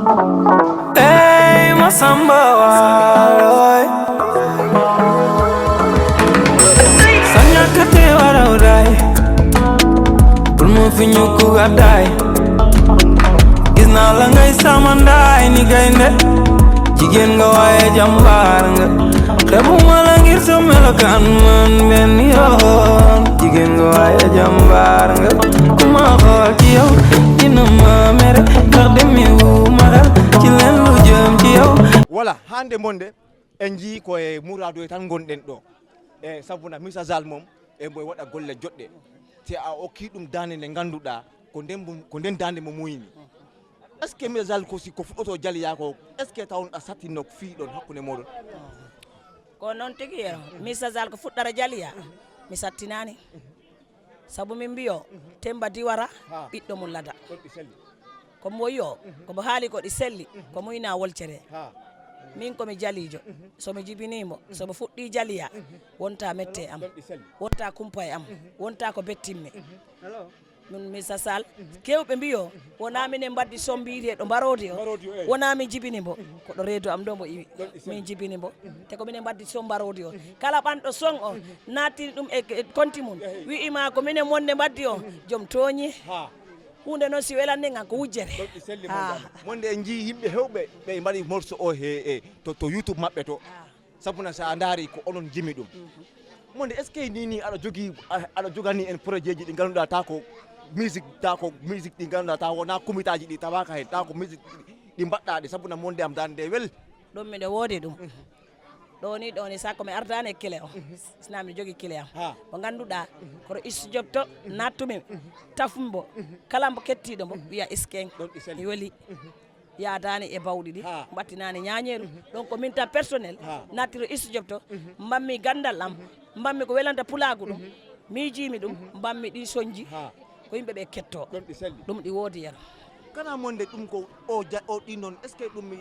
Hey, Masamba, why? Sanya kate warawrai, pulmo finyu kugadai. Gisna langai samandai ni gainde, jigen nga waye jambar nga. Rebu malangir somelakan man ben yon, jigen nga waye jambar nga. Kuma khol ci yow, dina ma mere, ndax demi wu magal ci len lu jëm ci yow. Voilà, hande monde en ji ko e Mourado e tan gonɗen ɗo e sabuna Mr Zal mom e mboy waɗa golle joɗɗe te a okki ɗum dande nde ganduɗa ko nden dande mo muyini est ce que Mr Zal ko si ko fuɗɗoto jaliya ko est ce que tawon a sattinno fiiɗon hakkude moɗon ko noon tigi yero Mr Zal ko fuɗɗara jaliya mi sattinani sabu min mbiyo temba diwara ɓiɗɗo mum lada ko mo wiyo komo haali ko ɗi selli ko muyna wolcere min komi jalijo somi jibinimo somo fuɗɗi jaliya wonta mette am wonta kumpa e am wonta ko bettinmi min Mr Zal kewɓe mbiyo wona minen mbaddi sombiri ɗo mbarodi o wona min jibinimo koɗo reedo am ɗo mo iwi min jibinimo te ko minen mbaddi som mbarodi o kala ɓanɗo son o nattini ɗum e konti mum wi'ima ko minen wonde mbaddi o joom tooñi hunde noon si welande gan ko wujjere monde en ji yimɓe hewɓe ɓe mbaɗi morceau o to YouTube maɓɓe to sabuna sa daari ko onon jimi ɗum monde est ce que nini aɗa jogani en projet ji ɗi ganduɗa ta ko musique ɗi ganduɗa ta wona comitaji ɗi tawaka hen ta ko musique ɗi mbaɗɗaɗe sabuna monde am dande wel ɗum miɗo woodi ɗum ɗoni sakko mi ardani e kile o sina miɗo jogui kile am mo ganduɗa koto studio to nattumi tafumbo kala mbo kettiɗo mbo wiya isken mi weeli yadani e bawɗi ɗi battinani ñañeru donc ko min tan personnel nattiro studio to mbammi gandal am mbammi ko welanta pulagu ɗum mijimi ɗum mbammi ɗi soñji ko yimɓeɓe ketto ɗum ɗi woodi yen kana monde ɗum ko o ɗi noon est ce que ɗum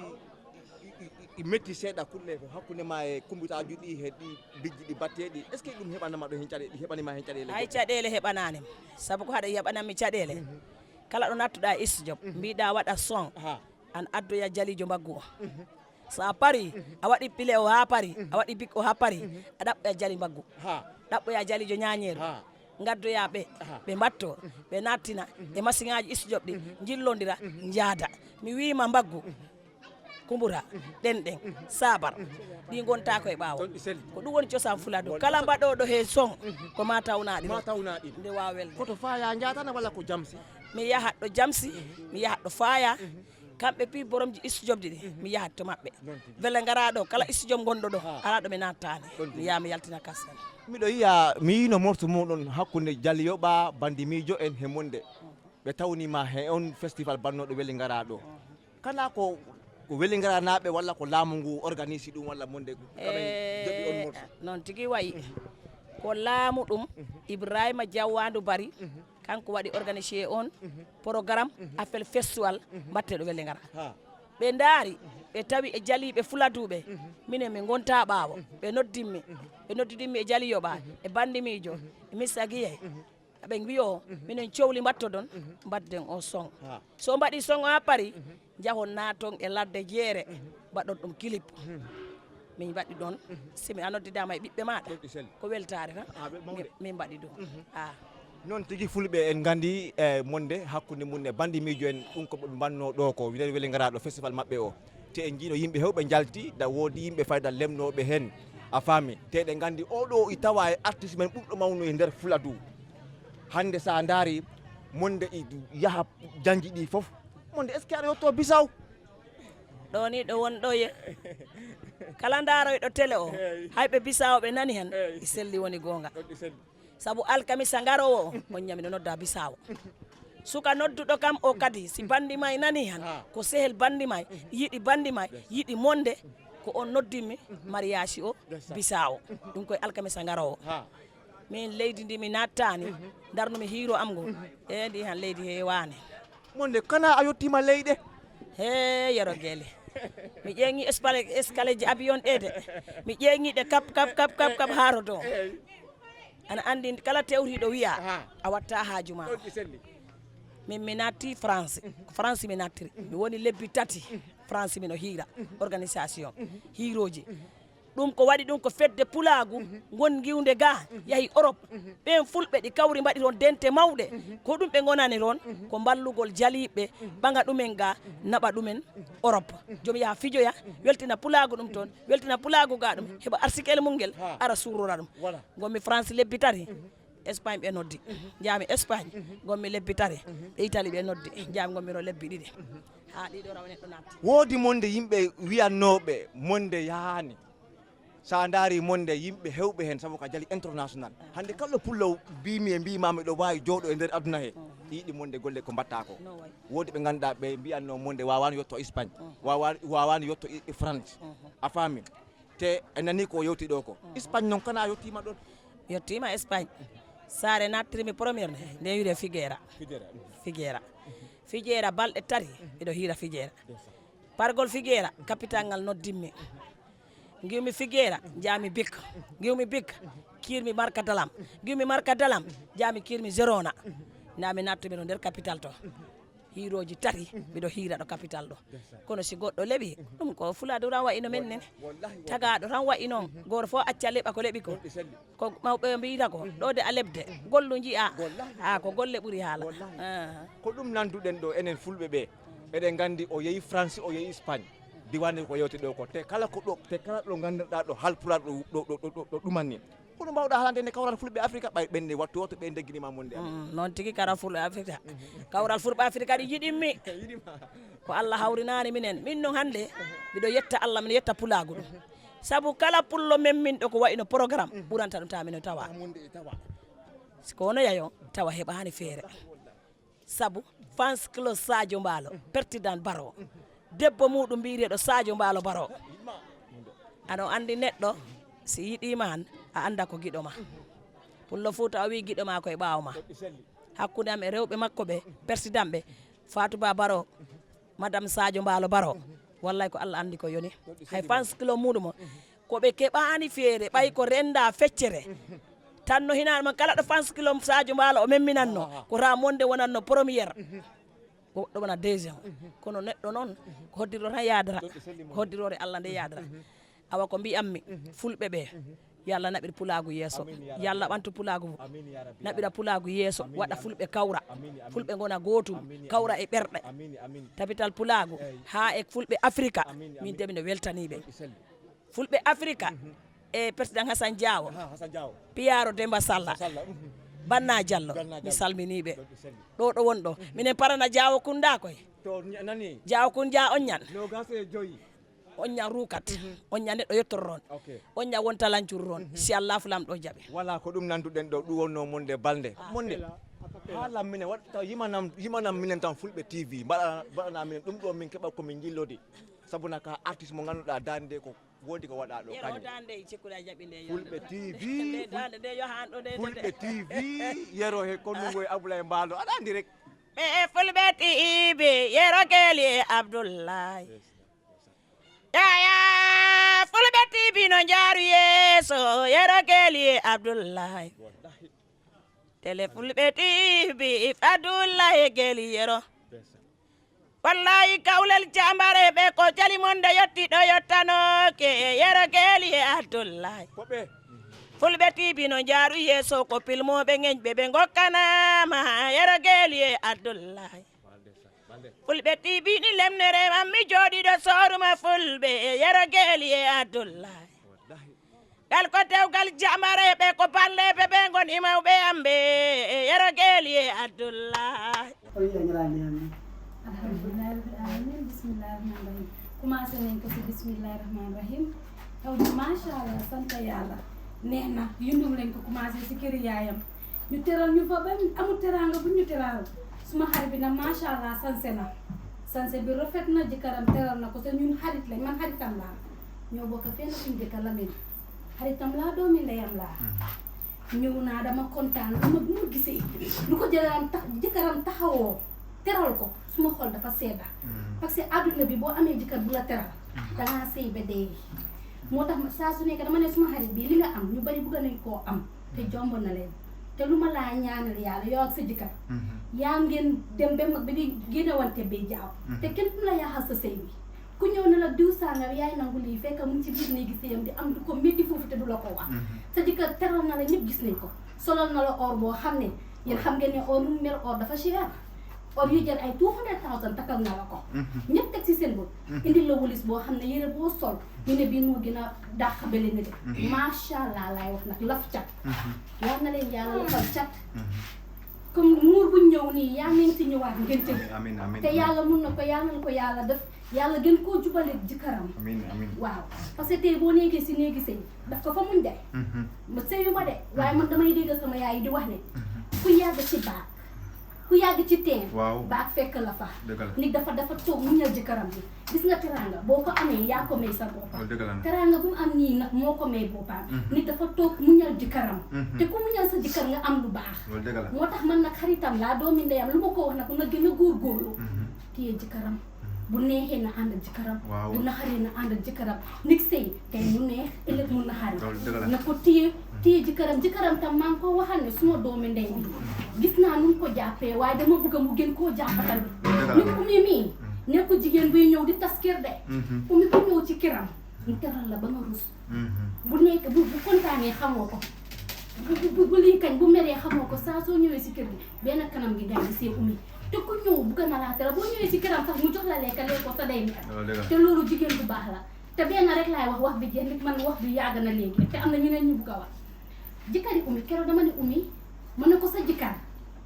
i metti seeɗa kulle ko hakkude ma e kumbitaji ɗi he ɗi bijji ɗi batteɗi est ce que ɗum heɓanama ɗo hen caɗele ɗi heɓanima hen caɗele hay caɗele heɓananima saabu ko haɗa heɓanami caɗele kala ɗo nattuɗa studio mbiɗa waɗa son an addoya jalijo mbaggu o sa paari a waɗi pile o ha paari a waɗi bik o ha paari a ɗaɓɓoya jali mbaggu ɗaɓɓoya jalijo ñañeru gaddoya ɓe mbatto ɓe nattina e machine aji studio ɗi jillodira jaada mi wima mbaggu kumbura ɗenɗen sabar ɗi gonta koye ɓawo ko ɗum woni cosan fulado kala mbaɗoɗo he son ko ma tawnaɗi nde wawa welde koto faya jatana walla ko jamsi mi yahat ɗo jamsi mi yahat ɗo faya kamɓe pi boromji studio ɗi mi yahat to maɓɓe wele gara ɗo kala studio gonɗo ɗo ala ɗo ɓe nattani mi yaha mi yaltina kastan miɗo yiya mi yino morto muɗon hakkude Jalioɓa bandi mijo en he monde ɓe tawnima he on festival bannoɗo weli gara ɗo kana ko weli gara naɓe walla ko laamu ngu organise ɗum walla monde joɓi on morto noon tigui wayi ko laamu ɗum Ibrahima Diawwandu Bari kanko waɗi organisé on programme appel festival mbatteɗo weli gara ɓe daari ɓe tawi e jaliɓe fuladuɓe minen min gonta ɓaawo ɓe noddidimmi e Jalioɓa e bandimijo e Mr Guiye ɓe mbiyo minen cohli mbatto ɗon mbadden o son so mbaɗi son o ha paari jahon naton e ladde jeere mbaɗon ɗum clip min mbaɗi ɗon simi a noddidama e ɓiɓɓe maɗa ko weltare tan min mbaɗi ɗum noon tigui fulɓe en gandi e monde hakkude mum e bandi mijo en ɗum ko ɓe banno ɗo ko wiɗen weli gara ɗo festival mabɓe o te en jiiɗo yimɓe hewɓe jalti da woodi yimɓe fayda lemnoɓe hen a faami te ɗe gandi oɗo i tawa e artiste men ɓurɗo mawno e nder Fuladu hande sa daari monde yaaha janji ɗi foof monde est ce que aɗa yetto Bisaw ɗo ni ɗo wonɗo ye kala daroyɗo télé o hayɓe Bisaw ɓe nani hen i selli woni gonga saabu alkamisa garowo o on ñami no nodda Bisaw suka nodduɗo kam o kadi si bandi ma nani han ko sehel bandi ma yiɗi bandi ma yiɗi monde ko on noddimi mariage o Bisaw ɗum koye alkamisa garowo min leydi ndi mi nattani darnumi hiiro am ngo e ndi han leydi hewani monde kana a yettima leyɗe he yero guele mi ƴeŋi escale ji avion ɗe de mi ƴeŋiɗe kap haaro to ana andi kala tewriɗo wiya a watta haaju ma min mi natti France France mi nattiri mi woni lebbi tati France mino hiira organisation hiiroji ɗum ko waɗi ɗum ko fedde pulagu gon giwde ga yahi Europe ɓen fulɓe ɗi kawri mbaɗi toon dente mawɗe ko ɗum ɓe gonani toon ko ballugol jaliɓe ɓaga ɗumen ga naɓa ɗumen Europe joom yaha fijoya weltina pulagu ɗum toon weltina pulagu ga ɗum heɓa arsikele mum ngel ara surora ɗum gonmi France lebbi tati Espagne ɓe noddi jami Espagne gonmi lebbi tati ɓe Italie ɓe noddi jami gonmi ro lebbi ɗiɗi ha ɗiɗo raw neɗɗo natti woodi monde yimɓe wiyannoɓe monde yahani sa daari monde yimɓe hewɓe hen sabu ka jali international hande kalɗo pullo mbimi e mbimami ɗo wawi jooɗo e nder aduna he yiiɗi monde golle ko mbatta ko woodi ɓe ganduɗa ɓe mbiyanno monde wawano yetto Espagne wawano yetto France a faami te en nani ko yewti ɗo ko Espagne noon kana yettima ɗon yettima Espagne sare nattirimi premiére nde wiide Figuera balɗe tati eɗo hiira Figuera pargol Figuera capital ngal noddimmi giwmi Figuera jami Bik giwmi Bik kirmi Marca Dalam giwmi Marca Dalam jami kirmi Zerona nami nattumi ɗo nder capital to hiiroji tati mbiɗo hiira ɗo capital ɗo kono si goɗɗo leeɓi ɗum ko fuladu tan wayino men nen tagaɗo tan wayi noon goto fof acca leeɓa ko leeɓi ko mawɓe mbiyata ko ɗo de a lebde gollu jiiya ha ko golle ɓuuri haala ko ɗum nanduɗen ɗo enen fulɓe ɓe eɗen gandi o yeehi France o yeehi Espagne diwane ko yewti ɗo ko te kala ɗo ganduɗa ɗo halpular ɗo ɗumanni kono mbawɗa haalande nde kawral fulɓe Afrique ɓay ɓenne wattu to ɓe degginima monde noon tigui kara fulɓe Afrique kawral fulɓe Afrique kadi yiɗimmi ko Allah hawrinani minen min noon hande mbiɗo yetta Allah miɗo yetta pulagu ɗum saabu kala pullo men min ɗo ko wayno programme ɓuranta ɗum tamino tawa siko wono yayo tawa heɓani feere saabu fans club Sadio Mbaalo pertidan Baro debbo muɗum mbireɗo Sadio Mbaalo Baro aɗon andi neɗɗo si yiɗima han a anda ko giɗo ma pullo Fouta o wi giɗo ma koye ɓawo ma hakkude am e rewɓe makko ɓe persidan ɓe Fatouba Baro madame Sadio Mbaalo Baro wallay ko Allah andi ko yoni hay fans club muɗum koɓe keɓani feere ɓay ko renda feccere tan no hinanima kala ɗo fans club Sadio Mbaalo o memminanno ko ta monde wonanno premiére goɗɗo wona deuxiéme kono neɗɗo noon ko hoddirɗo tan yadara ko hoddirore Allah nde yadara awa ko mbiyammi fulɓe ɓe yo Allah naɓir pulagu yeeso yo Allah ɓantu pulagu naɓira pulagu yeeso waɗa fulɓe kawra fulɓe gona gotum kawra e ɓerɗe tabital pulagu ha e fulɓe Afrique min de miɗo weltaniɓe fulɓe Afrique e président Hassan Diawo Piyaro Demba Salla Banna Diallo mi salminiɓe ɗo ɗo wonɗo minen parana Diawo Kunda koye Diawo Kunda on ñan on ña rukat on ña neɗɗo yettor ron on ña wonta lancur ron si Allah fulam ɗo jaaɓe wala ko ɗum nanduɗen ɗo ɗum wonno monde balde monde haalam minen waɗta yimanam minen tan fulɓe TV mbaɗana minen ɗum ɗo min keɓa komin jillodi sabuna ka artiste mo ganduɗa dande ko wodi ko waɗa ɗo fulɓe TV fulɓe TV yero he konnugo e Abdoulaye Mbaalo aɗa andi rek ɓe fulɓe TV yero keli Abdoulaye yaya fulɓe TV no jaaru yeeso yero keli Abdoulaye tele fulɓe TV Abdoulaye keli yero wallahi kawlel jambare ɓe ko jali monde yetti ɗo yettanoke yero keli Abdoulaye fulɓe TV no jaaru yeeso ko pilmoɓe ŋeñɓe ɓe gokkanama yero keli Abdoulaye fulɓe TV ni lemnere mammi jooɗiɗo soruma fulɓe yero keli Abdoulaye gal ko dewgal jamare ɓe ko balleɓe ɓe goni mawɓe amɓe yero keli Abdoulaye alhamdulillahi rabbil alamin bismillahi rahmani rahim commencé nañ ko ci bismillahi rahmani rahim taw di macha allah sant yàlla neex na yundum lañ ko commencé ci kër yaayam ñu teral ñu fa ba amul teranga bu ñu teral suma xarit bi nag macha allah sanse na sanse bi rafet na jëkkëram teral na ko te ñun xarit lañ man xaritam laa ñoo bokk fenn suñu jëkkër la mel xaritam laa doomi ndeyam laa ñëw naa dama kontaan bu ma gisee lu ko jëkkëram taxawoo teral ko suma xol dafa sedda parce que àdduna bi boo amee jëkkër bu la teral dangaa sëy ba dee moo tax saa su nekk dama ne suma xarit bi li nga am ñu bari bëgg nañ koo am te jomb na leen te lu ma laa ñaanal yàlla yow ak sa jëkkër yaa ngeen dem ba mag bi di génnewante bay jaaw te kenn du la yaaxal sa sëy bi ku ñëw na la diw sàngam yaay nangu lii fekk mu ngi ci biir néegi sëyam di am du ko métti foofu te du la ko wax sa jëkkër teral na la ñëpp gis nañ ko solal na la or boo xam ne yéen xam ngeen ne or nu mel or dafa cher or yu jël ay 200,000 takkal na la ko ñëpp teg ci seen bët indi la wulis boo xam ne yére boo sol ñu ne bii moo gën a dàq bele ne de macha allah laay wax nag laf cat war na leen yàlla lafal cat comme muur bu ñëw nii yaa ngeen si ñëwaat ngeen tëj te yàlla mun na ko yàlla na ko yàlla def yàlla gën koo jubale jëkkëram waaw parce que tey boo nekkee si néegi sëy daf ko fa muñ de ma sëyu ma de waaye man damay dégg sama yaay di wax ne ku yàgg ci baat ku yàgg ci teen baat fekk la fa nit dafa toog muñal jëkkëram bi gis nga teranga boo ko amee yaa ko may sa boppam teranga bu mu am nii nag moo ko may boppam nit dafa toog muñal jëkkëram te ku muñal sa jëkkër nga am lu baax moo tax man nag xaritam laa doomi ndeyam lu ma ko wax nag nga gën a góorgóorlu téye jëkkëram bu neexee na ànd ak jëkkëram bu naxaree na ànd ak jëkkëram nit sëy tey mu neex ëllëg mu naxari na ko téye jëkkëram tam maa ngi ko waxal ne suma doomi ndey bi gis naa nu mu ko jàppee waaye dama bëgg mu gën koo jàppatal nit Oumy mii nekku jigéen buy ñëw di tas kër de Oumy bu ñëw ci këram mu teral la ba nga rus bu nekk bu kontaanee xamoo ko bu lii kañ bu meree xamoo ko saa soo ñëwee si kër gi benn kanam gi ngay gisee Oumy te ku ñëw bu gën a laa teral boo ñëwee si këram sax mu jox la lekka lekko sa day mer te loolu jigéen bu baax la te benn rek laay wax bi jeex nit man wax bi yàgg na léegi te am na ñeneen ñu bugg a wax jëkkëri Oumy keroog dama ne Oumy mën na ko sa jëkkër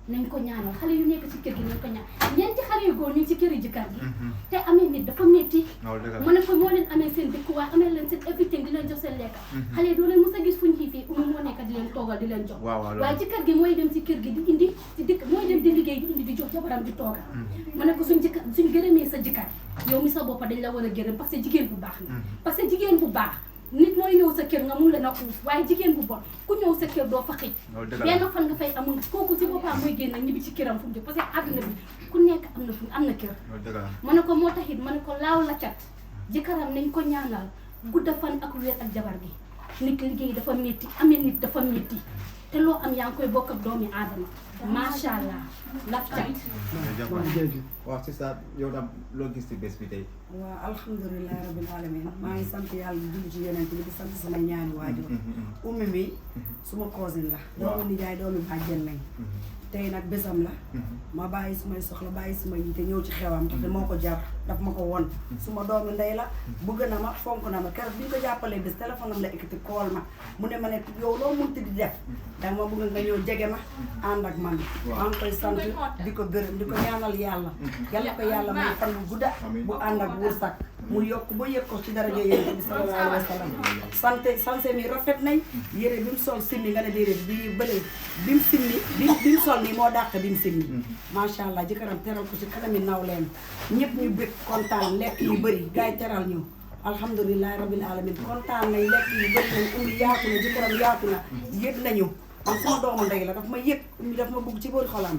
nañ ko ñaanal xale yu nekk ci kër gi nañ ko ñaan ñeenti xale yu góor ñu ci këri jëkkër gi te amee nit dafa métti ma ne ko moo leen amee seen dëkkuwaay amee leen seen everything di leen jox seen lekka xale doo leen mos a gis fuñ xiifee Oumy moo nekk di leen toogal di leen jox waaye jëkkër gi mooy dem ci kër gi di indi ci dëkk mooy dem di liggéey di indi di jox jabaram di toogal ma ne ko suñ gërëmee sa jëkkër yow mi sa boppa dañ la war a gërëm parce que jigéen bu baax na parce que jigéen bu baax nit mooy ñëw sa kër nga mun leen a uuf waaye jigéen bu bon ku ñëw sa kër doo fa xëj benn fan nga fay amul kooku si boppam mooy génn ñibbi ci këram fu mu jëm parce que àdduna bi ku nekk am na kër ma ne ko moo taxit ma ne ko laaw la cat jëkkëram nañ ko ñaanal gudda fan ak wér ak jabar gi nit liggéey dafa métti amee nit dafa métti te loo am yaa ngi koy bokk ak doomi aadama macha allah laf cat waaw c'est ça yow tam loo gis ci bés bi tey waaw alhamdulilah rabbil alamin maa ngi sant yàlla di julli ci yonent bi di sant sama ñaani waajur Oumy mi suma cousin la doomu nijaay doomu bàjjen lañ tey nag bésam la ma bàyyi sumay soxla bàyyi suma yitte ñëw ci xewam te moo ko jar daf ma ko won suma doomu ndey la bëgg na ma fonk na ma keroog bi ñu ko jàppalee bés téléphone am la ekkati kool ma mu ne ma ne yow loo munti di def danga ma bëgg nga ñëw jege ma ànd ak man maa ngi koy sant di ko gërëm di ko ñaanal yàlla yàlla ko yàlla may fan bu gudda bu ànd ak wërsëg mu yokk ba yëg ko ci daraja yonent bi sallallahu alayhi wa sallam sanse mi rafet nañ yére bi mu sol simmi nga ne déedéet bi bële bi mu simmi bi mu sol nii moo dàq bi mu simmi macha allah jëkkëram teral ko ci kanami nawleen ñëpp ñu bëgg kontaan lekk yu bëri gars yi teral ñu alhamdulilahi rabbil alamin kontaan nañ lekk yu bëri nañ Oumy yaatu na jëkkëram yaatu na yëg nañu man sama doomu ndey la daf ma yëg Oumy daf ma bëgg ci boori xolam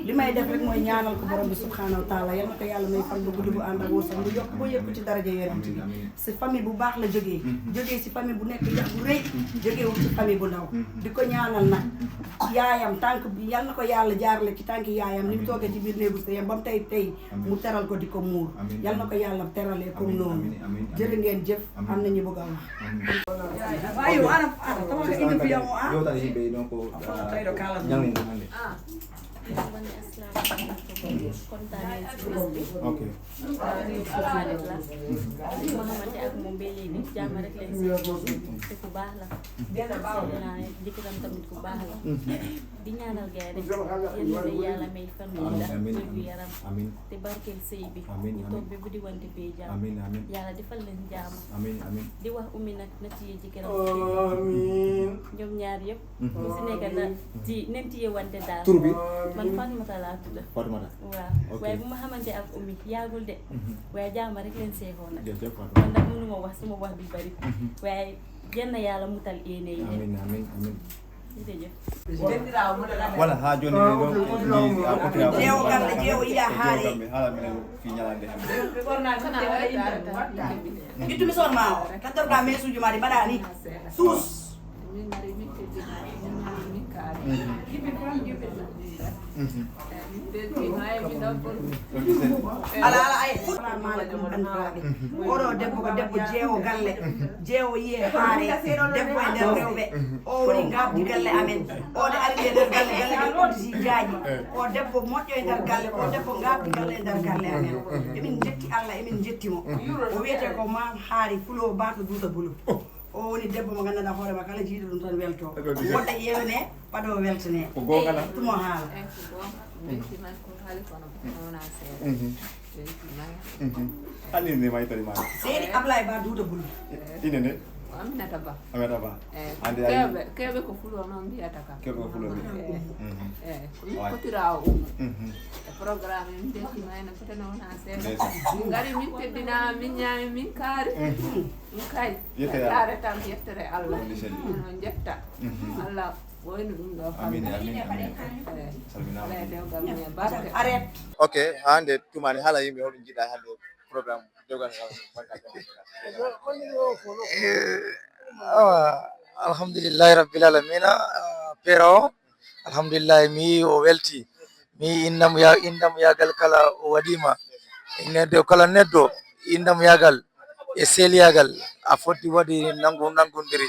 li may def rek mooy ñaanal ko borom bi subhanahu wa taala yal na ko yàlla may fan bu gudd bu ànd ak wërsëg mu yokk ba yëg ko ci daraja yonent bi si famille bu baax la jógee si famille bu nekk yax bu rëy jógeewul ci famille bu ndaw di ko ñaanal nag yaayam tànk bi yal na ko yàlla jaarale ci tànk yaayam ni mu toogee ci biir néegu sëyam ba mu tey mu teral ko di ko muur yal na ko yàlla teralee comme noonu jërë ngeen jëf am nañu bëgg a wax donc kontaan nañ ci bés bi. ok. nit ku baax la. ma xamante ak moom ba léegi jàmm rek lañ si. te ku baax la. naa ne jëkkëram tamit ku baax la. di ñaanal gars rek yéen a yàlla may fan wu ndax wér yaram. te barkeel sëy bi. ñu toog ba bu di wante bee jàmm. yàlla defal leen jàmm. di wax Oumy nag na téye jëkkëram. ñoom ñaar yëpp. ku si nekk na ci nem téye wante daal. tur bi man Fatoumata laa tudd. Fatoumata. waaw waaye bu ma xamante ak Oumy yàggul de. waaye jàmm rek leen seexoo nag. man nag mënuma wax suma wax bi bari. waaye yenn yàlla mutal yéene yi. Voilà, ha joni ni a côté a jeewo gamle jeewo yiɗa haare hala minen fi ñalande hen ittumi son ma o kattorɗa mesuji ma ɗi mbaɗa ni tous kaari jibi fam jibi ala ay salaamaaleykum bandiraɓe oɗo debbo ko debbo jeewo galle jeewo yiye haare debbo e nder rewɓe o woni gabdi galle amen oɗo ari e nder galle galle ɗe ɓodditi jaaji o debbo moƴƴo e nder galle ko debbo gabdi galle e nder galle amen emin jetti Allah emin jettimo o wiyete ko mam haari fulo bato duuɗa bulu o woni debbo mo ganduɗa hoorema kala jiiɗo ɗum tan welto woɗɗo ƴewne ɓaɗo weltane tumo haala Alin ne mai tadi mana? seeɗi Ablaye Ba duuɗa bulu Ini ne? Aminata Ba Aminata Ba. Ande keɓe ko fulo noon mbiyata kam Kebe ko fulo ni. ko kotirawo e programme min dettima ene fotene wona seeɗa min gari min teddina min ñaami min kaari min kay yaare tan yettere Allah no jetta Allah woyno ɗum ɗo Amin amin amin. Salmina. ala dewgal mum e barke arrête Okay, hande tumani hala yimɓe hoɗum jiiɗa hande programme dewgal alhamdulillahi rabbil alamina pero alhamdulillah mi o welti mi indam yagal kala o waɗima neddo kala neddo indam yagal e seliyagal a foti waɗi nangudiri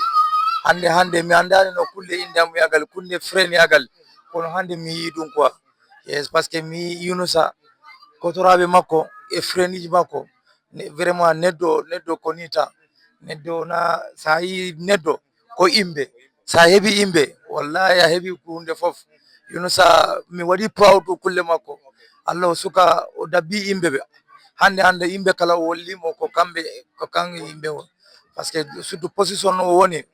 hande mi andani no kulle indam yagal kunne freni yagal kono hande mi yi ɗum quoi yes parce que mi yunusa kotoraɓe makko e freniji makko vraiment neddo ko nita neddo na sa yi neddo ko imbe sa hebi imbe wallahi a hebi hunde fof yunusa mi waɗi proud kulle makko Allah suka o dabbi imbe be hande imbe kala o wollimo ko kan imbe o parce que surtout position o woni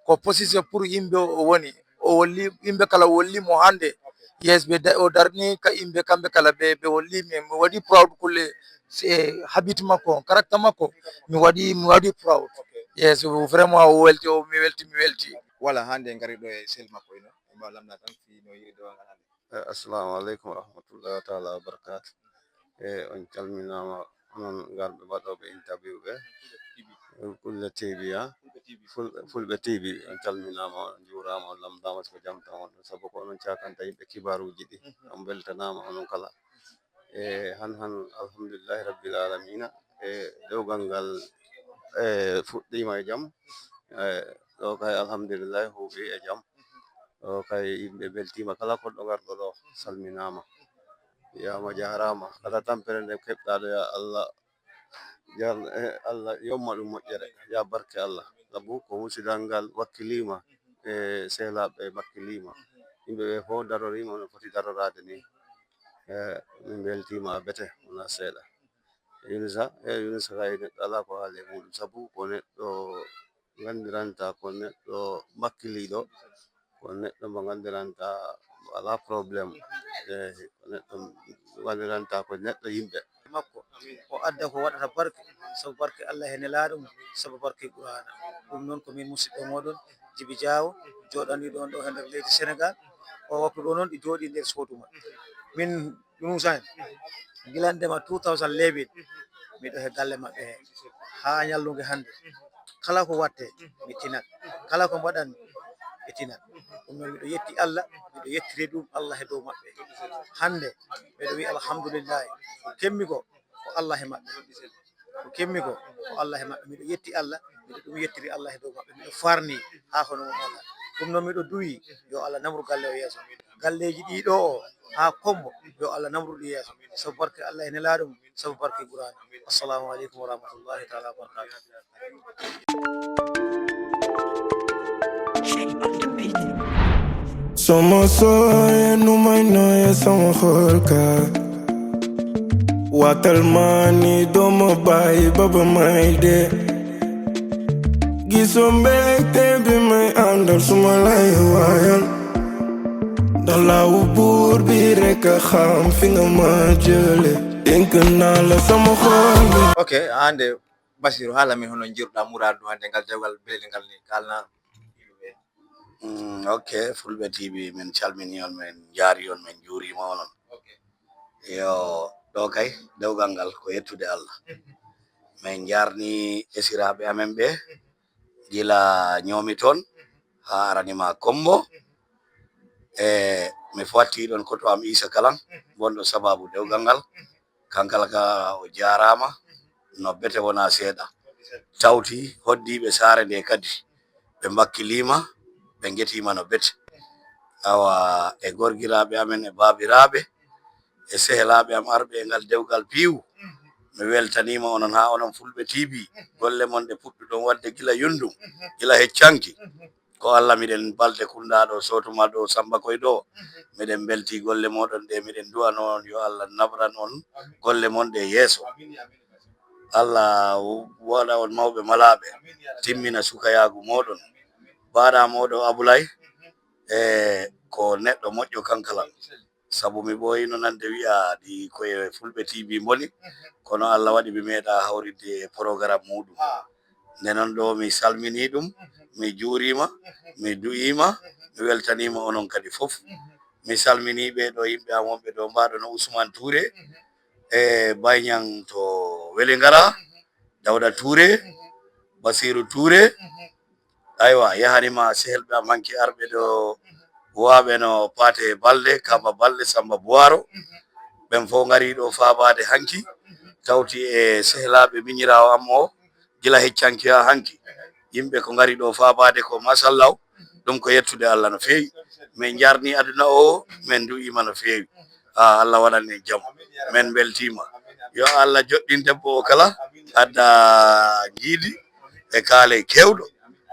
ko position pour imbe o woni o wolli imbe kala wollimo hande yes be o darni ka imbe kambe kala be wolli mi waɗi proud kulle habit makko caractère makko mi waɗi proud yes vraiment o welti mi welti wala hande ngari ɗo e sel makko ino e mbawa lamda tan fi no yiɗi dewgal hande. Assalamu alaikum warahmatullahi ta'ala wabarakatuh. On calminama onon garɓe waɗoɓe interview ɓe Fulɓe TV Fulɓe TV on calminama on juurama on lamdama ko jam tan on sabu ko onon cakanta yimɓe kibaruji ɗi on beltanama onon kala han alhamdulillahi rabbil alamina dewgal ngal fuɗɗima e jaam ɗo kay alhamdulillahi huuɓi e jaam ɗo kay yimɓe beltima kala koɗɗo garɗo ɗo salminama wiyama jarama kala tampere nde keɓɗa ɗo ya Allah Allah yomma ɗum moƴƴere ya barke Allah sabu ko musidal ngal wakkilima e sehlaɓe bakkilima yimɓe ɓe fof darorima no foti darorade ni min beltima bete wona seeɗa Yunusa kay neɗɗo ala ko haali e muɗum sabu ko neɗɗo gandiranta ko neɗɗo bakkiliɗo ko neɗɗo mo gandiranta wala probléme ko neɗɗo gandiranta ko neɗɗo yimɓe makko o adda ko waɗata barke sabu barke Allah hene laaɗum sabu barke Qur'ana ɗum noon ko min musidɗo moɗon Djiby Diawo joɗani ɗon ɗo e nder leydi Sénégal o waktu ɗo noon ɗi jooɗi nder soduma min Yunusa gilandema 2011 miɗo he galle maɓɓe he ha ñallunge hande kala ko watte mi tinat kala ko mbaɗanmi ɓe tinat ɗum noon miɗo yetti Allah miɗo yettiri ɗum Allah e dow maɓɓe hande miɗo wi alhamdulillahi ko kemmi ko Allah e maɓɓe ko kemmi ko Allah e maɓɓe miɗo yetti Allah miɗo ɗum yettiri Allah e dow maɓɓe miɗo farni ha hono mum Allah ɗum noon miɗo duwi yo Allah namru galle o yeeso galleji ɗiɗo o ha kombo yo Allah namruɗi yeeso sabu barke Allah ene laaɗum sabu barke Qur'an. Assalamu alaikum wa rahmatullahi ta'ala wa barakatuh. Sama soya numay noya sama xolka watal mani doma bay baba may de giso mbekte bi may andal suma lay wayal dalaw buur bi rek a xam fi nga ma jële denk naa la sama xol bi. Okay, hande Basiru haala min hono jiruɗa muradu hande ngal dewgal belɗe ngal ni kalna ok Fulɓe TV min calmini on min jaari on min juurima onon yo ɗo kay dewgal ngal ko yettude Allah min jarni esiraɓe amen ɓe gila ñoomi toon ha aranima Kombo mi fattiɗon koto am Isa Kalan gonɗo sababu dewgal ngal kankal ka o jarama no bete wona seeɗa tawti hoddiɓe saare nde kadi ɓe mbakkilima ɓe getima no bete awa e gorgiraɓe amen e babiraɓe e sehelaɓe am arɓe e ngal dewgal piiw mi weltanima onon ha onon fulɓe TV golle mon ɗe puɗɗuɗon wadde gila yundum gila heccanki ko Allah miɗen balde kundaɗo sotuma ɗo Samba koye ɗo miɗen belti golle moɗon ɗe miɗen du'a noon yo Allah nabran on golle mon ɗe yeeso Allah waɗa on mawɓe malaɓe timmina sukayagu moɗon baɗa moɗo Abulay ko neɗɗo moƴƴo kankalan sabu mi ɓoyino nande wi'a ɗi koye fulɓe TV boni kono Allah waɗi mi meeɗa hawride programme muɗum nenon ɗo mi salmini ɗum mi juurima mi du'ima mi weltanima onon kadi fof mi salmini ɓe ɗo yimɓe am wonɓe ɗo mbaɗo no Ousmane Touré e Bayñang to Welingara Dawda Touré Basiru Touré aywa yahanima sehelɓe am hanki arɓe ɗo waɓe no Pate Balde Kaba Balde Samba Buwaro ɓen fof ngari ɗo faabade hanki tawti e sehlaɓe miñirawo am o gila heccanki ha hanki yimɓe ko ngari ɗo faabade ko masallaw ɗum ko yettude Allah no feewi min jarni aduna o min du'ima no feewi Allah waɗan en jaam min beltima yo Allah joɗɗin debbo o kala adda jiidi e kaale kewɗo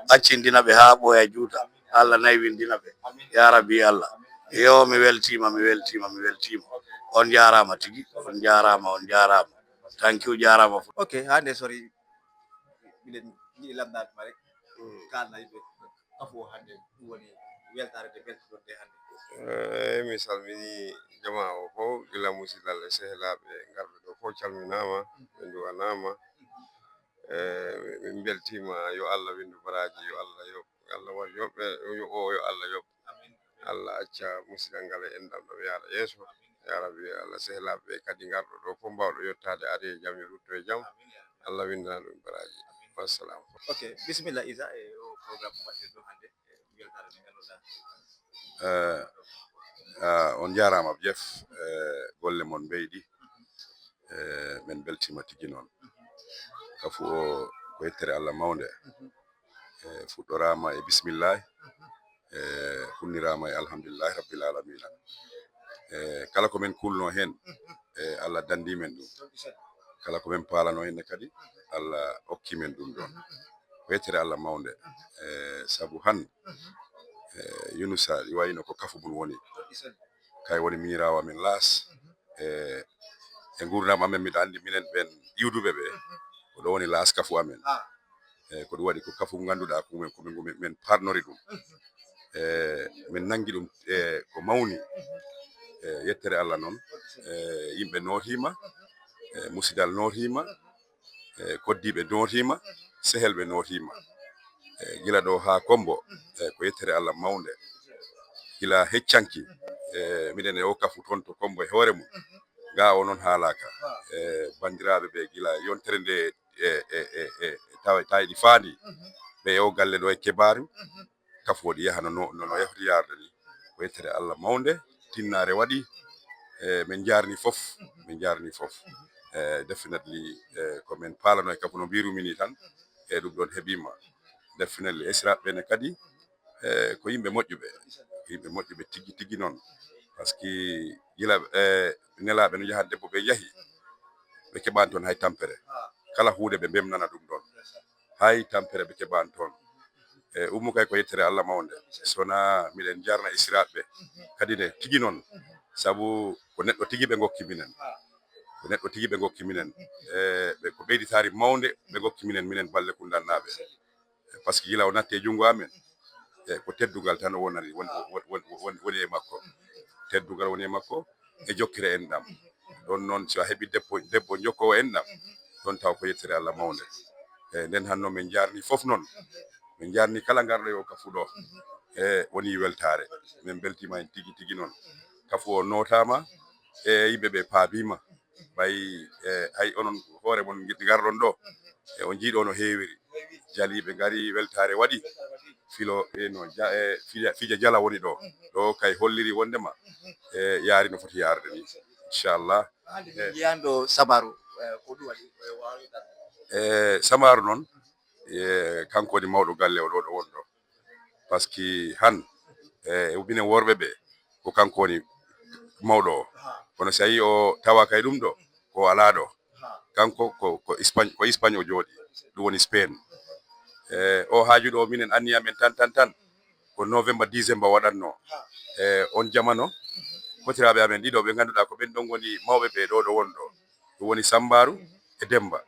accindina ɓe ha ɓooya juuta Allah naywindina ɓe ya rabbi Allah yo mi weltima on jarama tigi on jarama thank you jarama ok hande sori miɗen jiiɗi lamdade ma rek kalna yimɓe kafo hande ɗum woni weltare nde beltuɗon nde hande mi salmini jama o fof gila musidal e sehlaɓe garɓe ɗo fof calminama ɓe duwanama min beltima yo Allah windu baraji yo Allah yoɓ Allah waɗ yoɓɓe yo Allah yoɓ Allah acca musidal ngal e enɗam ɗo yaara yeeso ya rabbi Allah sehlaɓe kadi garɗo ɗo fof mbawɗo yettade ari e jaam yo rutto e jaam Allah windana ɗum baraji wassalam. ok bisimilla Isa e o programme mbaɗɗen ɗo hande weltare nde ganduɗa on jarama Jeff golle mon beyɗi min beltima tigi noon kafu o ko yettere Allah mawnde fuɗɗorama e bisimillahi hunnirama e alhamdulillahi rabbil alamina kala ko min kulno hen Allah dandi men ɗum kala ko min palano henne kadi Allah hokki men ɗum ɗon ko yettere Allah mawnde sabu han Yunusa wayno ko kafu mum woni kay woni miñirawo men laas e gurdam amen miɗa andi minen ɓen iwduɓe ɓe ko ɗo woni laas kafu amen ko ɗum waɗi ko kafu ganduɗa ko min parnori ɗum min nangi ɗum ko mawni yettere Allah noon yimɓe notima musidal notima koddiɓe notima sehelɓe notima gila ɗo ha Kombo ko yettere Allah mawnde gila heccanki miɗen e o kafu toon to Kombo e hoore mum ga o noon haalaka bandiraɓe ɓe gila yontere nde tawi faandi ɓe e o galle ɗo e kebaru kafu waɗi yaha no yahti yarde ni ko yettere Allah mawnde tinnare waɗi min jarni fof definitely ko min palano e kafu no mbirumini tan e ɗum ɗon heɓima definitely esiraɓe ne kadi ko yimɓe moƴƴuɓe tigi noon par ce que gila nelaɓe no jaha debbo ɓe yahi ɓe keɓani toon hay tampere kala hunde ɓe memnana ɗum ɗon hay tampere ɓe keɓani toon ummu kay ko yettere Allah mawnde sona miɗen jarna esiraɓe kadi ne tigi noon sabu ko neɗɗo tigi ɓe gokki minen ɓe ko ɓeyditari mawnde ɓe gokki minen balle kundannaɓe par ce que gila o natti e junngo amen ko teddugal tan woni e makko teddugal woni e makko e jokkire enɗam ɗon noon so a heeɓi debbo jokkowo enɗam ɗon taw ko yettere Allah mawnde nden hanno min jarni fof noon min jarni kala garɗo yo kafu ɗo woni weltare min beltima en tigi noon kafu o notama yimɓeɓe paabima ɓayi hay onon hoore mon garɗon ɗo o jiiɗo no heewiri jaliɓe ngari weltare waɗi filo no fija jala woni ɗo kay holliri wondema yaari no foti yarde ni inchallah jiyando sabaru ko ɗum waɗi samaru noon kanko woni mawɗo galle o ɗo wonɗo par ce que han minen worɓe ɓe ko kanko woni mawɗo o kono so yi o tawa kay ɗum ɗo ko ala ɗo kanko ko Espagne o jooɗi ɗum woni Spain o haaju ɗo minen anni amen tan ko November December waɗatno on jamano kotiraɓe amen ɗiɗo ɓe ganduɗa ko ɓen ɗon woni mawɓe ɓe ɗo wonɗo ɗum woni Sambaru e Demba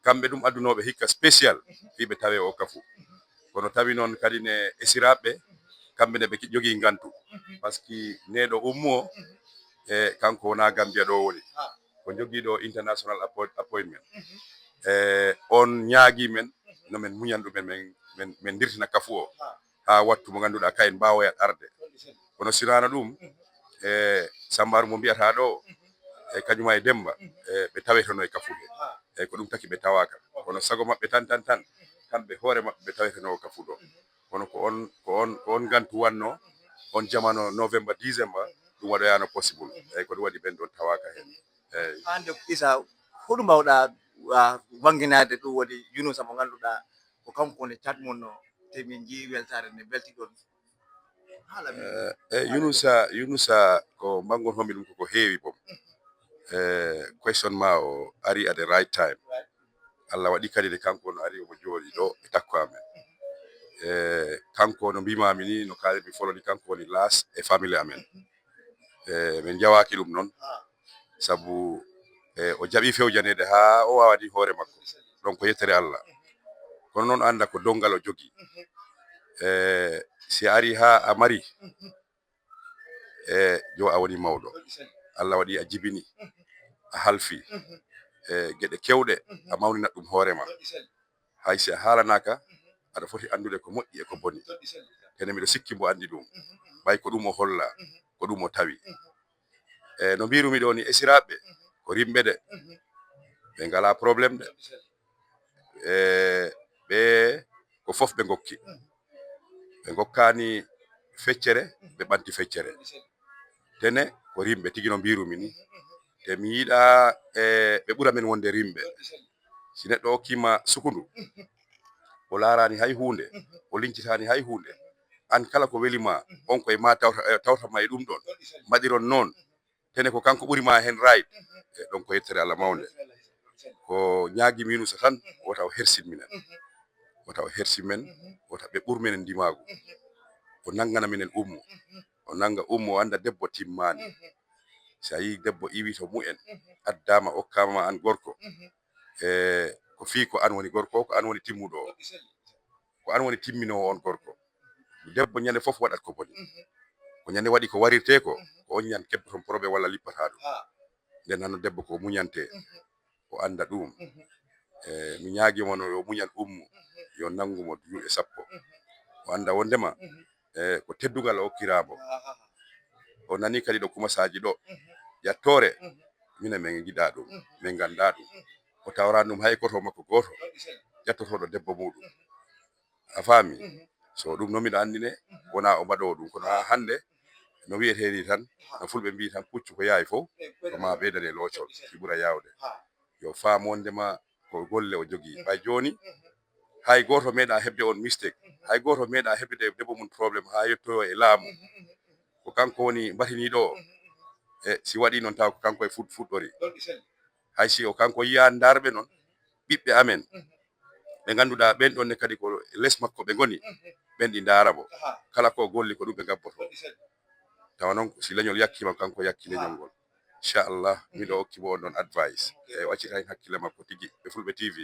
kamɓe ɗum addunoɓe hikka spécial fiɓe tawe o kafu kono tawi noon kadi ne esiraɓe kamɓe ne ɓe jogui gantu par ce que neɗo ummu o kanko wona Gambia ɗo woni ko jogiiɗo international appointment on ñaagui men no men muñan ɗumen men dirtina kafu o ha wattu mo ganduɗa kayen mbawoyat arde kono sinana ɗum Sambaru mo mbiyata ɗo kañuma e Demba ɓe tawetono e kafuɓe ko ɗum taki ɓe tawaka kono sago mabɓe tan kamɓe hoore mabɓe ɓe taweteno kafu ɗo kono ko on gantu wanno on jamano November December ɗum waɗoyano possible ko ɗum waɗi ɓen ɗon tawaka hen hande Isa hoɗum mbawɗa wanginade ɗum woni Yunusa mo ganduɗa ko kanko woni catmon no te min jii weltare nde beltiɗon Yunusa ko mbangon homi ɗum koko heewi bom question ma o ari at the right time Allah waɗi kadi de kanko no ari omo jooɗi ɗo e takko amen kanko no mbimami ni no kalimi foloni kanko woni last e famille amen min jawaki ɗum noon sabu o jaɓi fewjanede ha o wawani hoore makko donc ko yettere Allah kono noon anda ko dongal o jogui si ari ha a mari jo a woni mawɗo Allah waɗi a jibini a halfi geɗe kewɗe a mawninat ɗum hoorema hay si a haalanaka aɗa foti andude ko moƴƴi e ko boni ene miɗo sikki mbo andi ɗum ɓay ko ɗum o holla ko ɗum o tawi no mbirumi ɗo ni esiraɓe ko rimɓe de ɓe ngala probléme de ɓe ko fof ɓe gokki ɓe gokkani feccere ɓe ɓanti feccere tene ko rimɓe tigi no mbirumi ni te mi yiɗa ɓe ɓura men wonde rimɓe si neɗɗo hokkima sukundu o laarani hay hunde o lincitani hay hunde an kala ko welima on koye ma tawtama e ɗum ɗon mbaɗiron noon tene ko kanko ɓurima hen right ɗon ko yettere Allah mawnde ko ñaagui Yunusa tan wota o hersin minen wota o hersin men wota ɓe ɓur menen ndimagu o nangana minen ummu o nanga ummu o anda debbo timmani si a yi debbo iwi to mu'en addama okkama an gorko ko fi ko an woni gorko ko an woni timmuɗo o ko an woni timminowo on gorko debbo ñande foof waɗat ko boni ko ñande waɗi ko warirte ko on ñan kebdoton probé walla lippata ɗum nden hanno debbo ko muñante o anda ɗum mi ñaaguimo no yo muñan ummu yo nangumo juuɗe sappo o anda wondema ko teddugal o hokkiramo o nani kadi ɗo kumasaji ɗo yattore minen min giɗa ɗum min ganda ɗum o tawrani ɗum hay koto makko goto ƴettotoɗo debbo muɗum a faami so ɗum noon miɗo andine wona o mbaɗowo ɗum kono ha hande no wiyeteni tan no fulɓe mbi tan puccu ko yaay fof ko ma ɓeydane loocol si ɓuura yawde yo faam wondema ko golle o jogui ɓay joni hay goto meeɗa hebde on mistake hay goto meeɗa hebde debbo mum probléme ha yettoyo e laamu ko kanko woni mbatiniɗo o si waɗi noon taw ko kanko e fuɗɗori hay si o kanko yiya darɓe noon ɓiɓɓe amen ɓe ganduɗa ɓen ɗon ne kadi ko less makko ɓe goni ɓen ɗi daramo kala ko golli ko ɗum ɓe gabboto tawa noon si leñol yakkima kanko yakki leñol ngol inchallah miɗo hokkimo on ɗon advice o accita hen hakkille makko tigui ɓe Fulɓe TV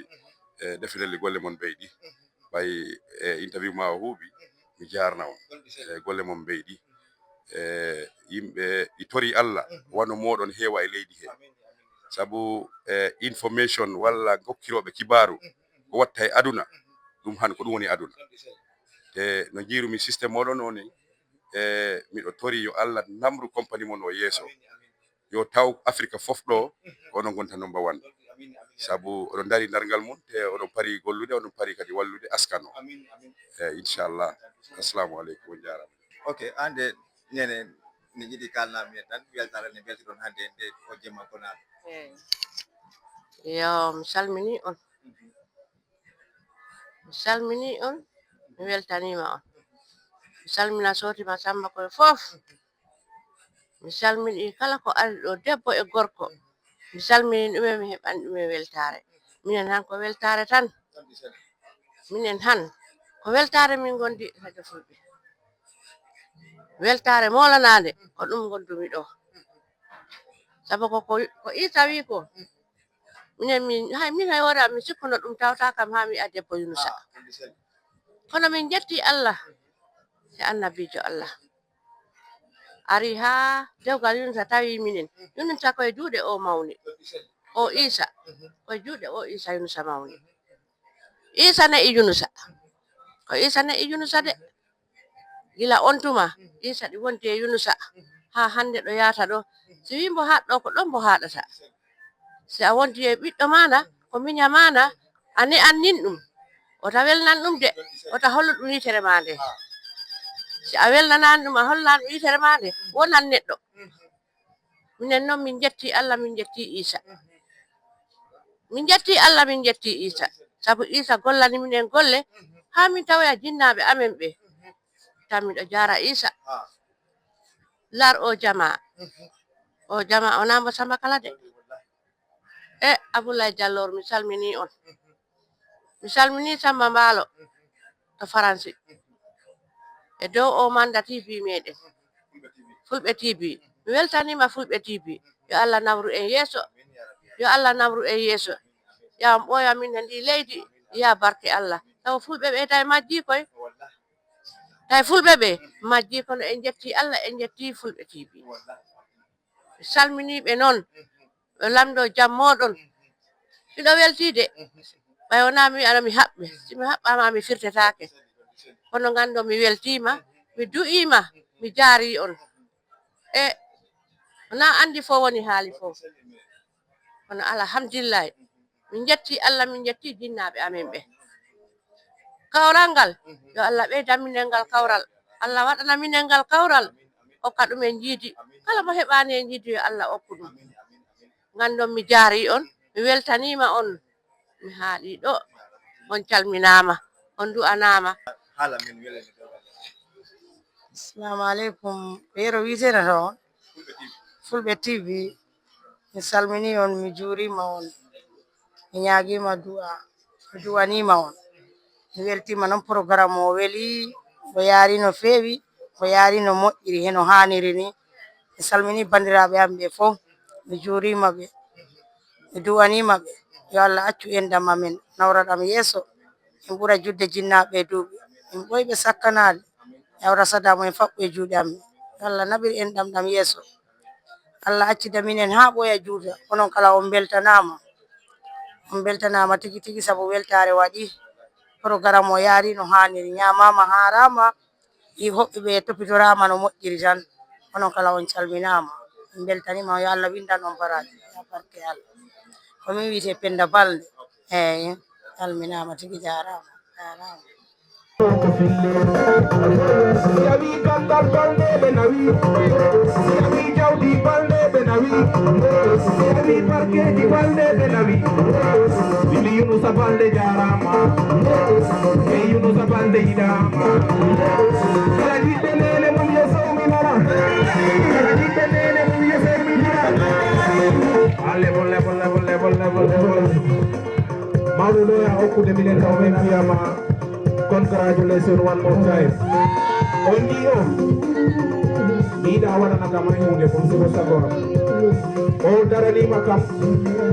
definitely golle mon beyɗi ɓay interview ma o huuɓi mi jarna on golle mon beyɗi yimɓe ɗi tori Allah wano moɗon heewa e leydi he sabu information walla gokkiroɓe kibaru ko watta e aduna ɗum han ko ɗum woni aduna te no jiirumi systéme oɗon oni miɗo tori yo Allah namru compagnie mon o yeeso yo taw Afrique fof ɗo onon gonta number 1 sabu oɗon dari dargal mum te oɗon pari gollude oɗon pari kadi wallude askano inchallah assalamu aleykum on jarama ok ande nene ni jiɗi kalnami en tan weltare ne belti ɗon hannde nde o jemma konaɗo yo mi salmini on mi weltanima on mi salmina sotima Samba koye fof mi salmini kala ko ari ɗo debbo e gorko mi salmini ɗume mi heɓan ɗume weltare minen han ko weltare tan minen han ko weltare min gondi radio Fulɓe weltare molanade ko ɗum gondumi ɗo sabu ko Isa wi ko minen min hay wora mi sikkuno ɗum tawta kam ha mi a debbo Yunusa kono min jetti Allah e annabijo Allah ari ha dewgal Yunusa tawi minen Yunusa koye juuɗe o mawni o Isa koye juuɗe o Isa Yunusa mawni Isa ne i Yunusa ko Isa ne i Yunusa de gila on tuma Isa ɗi wonti e Yunusa ha hande ɗo yata ɗo si wi mbo haɗɗo ko ɗon mbo haɗata si a wonti e ɓiɗɗo mana ko miña mana ani annin ɗum ota welnan ɗum de ota hollu ɗum yitere ma nde si a welnanani ɗum a hollan ɗum yitere ma nde wonan neɗɗo minen noon min jetti Allah min jetti Isa min jetti Allah min jetti Isa sabu Isa gollani minen golle ha min tawoya jinnaɓe amen ɓe tan miɗo jara Isa lar o jama o nambo Samba kala de e Aboulaye Diallor mi salmini on mi salmini Samba Mbaalo to Faransi e dow o manda TV meɗen Fulɓe TV mi weltanima Fulɓe TV yo Allah nawru en yeeso ya on ɓooya min ndi leydi ya barke Allah taw Fulɓe ɓe tay majji koy tay Fulɓe ɓe majji kono en jetti Allah en jetti Fulɓe TV mi salminiɓe noon ɓe lamdo jam moɗon miɗo weltide ɓayona mi aɗa mi haɓɓe simi haɓɓama mi firtetake kono gando mi weltima mi du'ima mi jaari on e na andi fo woni haali fo kono alhamdulillahi min jetti Allah min jetti jinnaɓe amen ɓe kawral ngal yo Allah ɓeyda minen ngal kawral Allah waɗana minen ngal kawral hokka ɗum en jiidi kala mo heɓani en jiidi yo Allah okku ɗum gandon mi jaari on mi weltanima on mi haaɗi ɗo on calminama on du'anama assalamu aleykum ɓeero wiitera to on Fulɓe TV mi salmini on mi juurima on mi ñaagima mi du'anima on mi weltima noon programme o weli o yaari no feewi o yaari no moƴƴiri heno haniri ni mi salmini bandiraɓe am ɓe fof mi juurima ɓe mi du'anima ɓe yo Allah accu endam amen nawraɗam yeeso en ɓura judde jinnaɓe duuɓi en ɓoyɓe sakkanade yawra sadamo en faɓɓo e juuɗe amen yo Allah nabir endam ɗam yeeso Allah accida minen ha ɓoya juuta onon kala on beltanama tigi tigi sabu weltare waɗi programme o yaari no haniri ñamama harama i hoɓɓe ɓe topitorama no moƴƴiri tan onon kala on calminama en beltanima yo Allah windan on baraji ya barke Allah komin wiite Penda Balde eyi calminama tigi jarama Yunusa Balde jarama Yunusa Balde idama kala jiɗɗe nene mum yesominara kala jiɗɗe nene mum yesominara level mawɗo ɗo ya hokkude minen taw men wiyama congratulation one more time on ni o miiɗa waɗana kam hay hunde fom siko sagora o daranima kam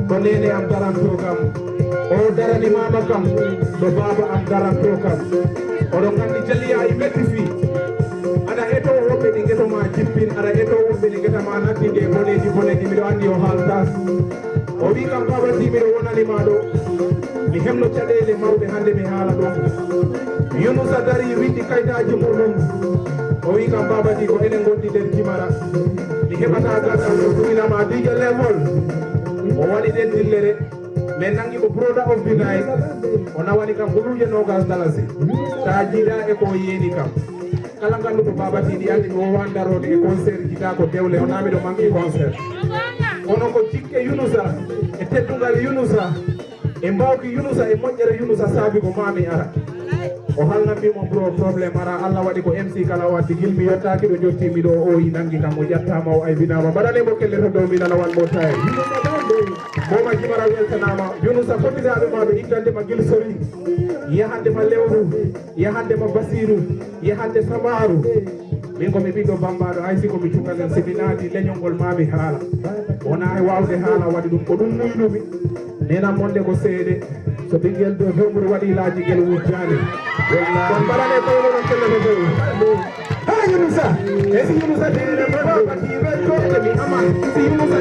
to nene am daranto kam o darani mama kam to baba am daranto kam oɗon gandi jalliya e metti fi aɗa eto woɓɓe ɗi guetoma jippin aɗa eto woɓɓe ɗi guetama nattinde boneji miɗo andi o haaltas o wi kam babati miɗo wonanima ɗo mi hemno caɗele mawɗe hande mi haala ɗo Yunusa dari windi kayitaji muɗum o wi kam babati ko enen gondi nder jimara mi heɓata gasal ɗo ɗuminama dijo level o waɗi ɗen dillere mais nangi ko product of the night ona wani kam buluje nogas dalasi ta jida e ko yeni kam kala ganduɗo Baba Tidi andi o wandarode e concert jida ko dewle o nami ɗo mangi concert kono ko jikke Yunusa e teddugal Yunusa e mbawki Yunusa e moƴƴere Yunusa saabi ko mami ara o halnambimo bro probléme ara Allah waɗi ko MC kala wadde gilmi yettaki ɗo jottimi ɗo o yi nangi kam o ƴattama o aybinama mbaɗanemo kelle to dow min ala wanmo tawi moma jimara weltanama Yunusa fotiraɓe maɓe ittandema guil sori yahandema lewru yahandema basiru yahande samaru min komi ɓiɗɗo bambaɗo hay siko mi cukanen somi naati leñol ngol mami haala wona e wawde haala waɗi ɗum ko ɗum muyɗumi nena monde ko seeɗe so ɓinguel do fewɓuri waɗi laaji guel wujjani kon mbaɗane kowloɗon kelle to few ha Yunusa e si Yunusa dine mabati weltoɗe mi ama si Yunusa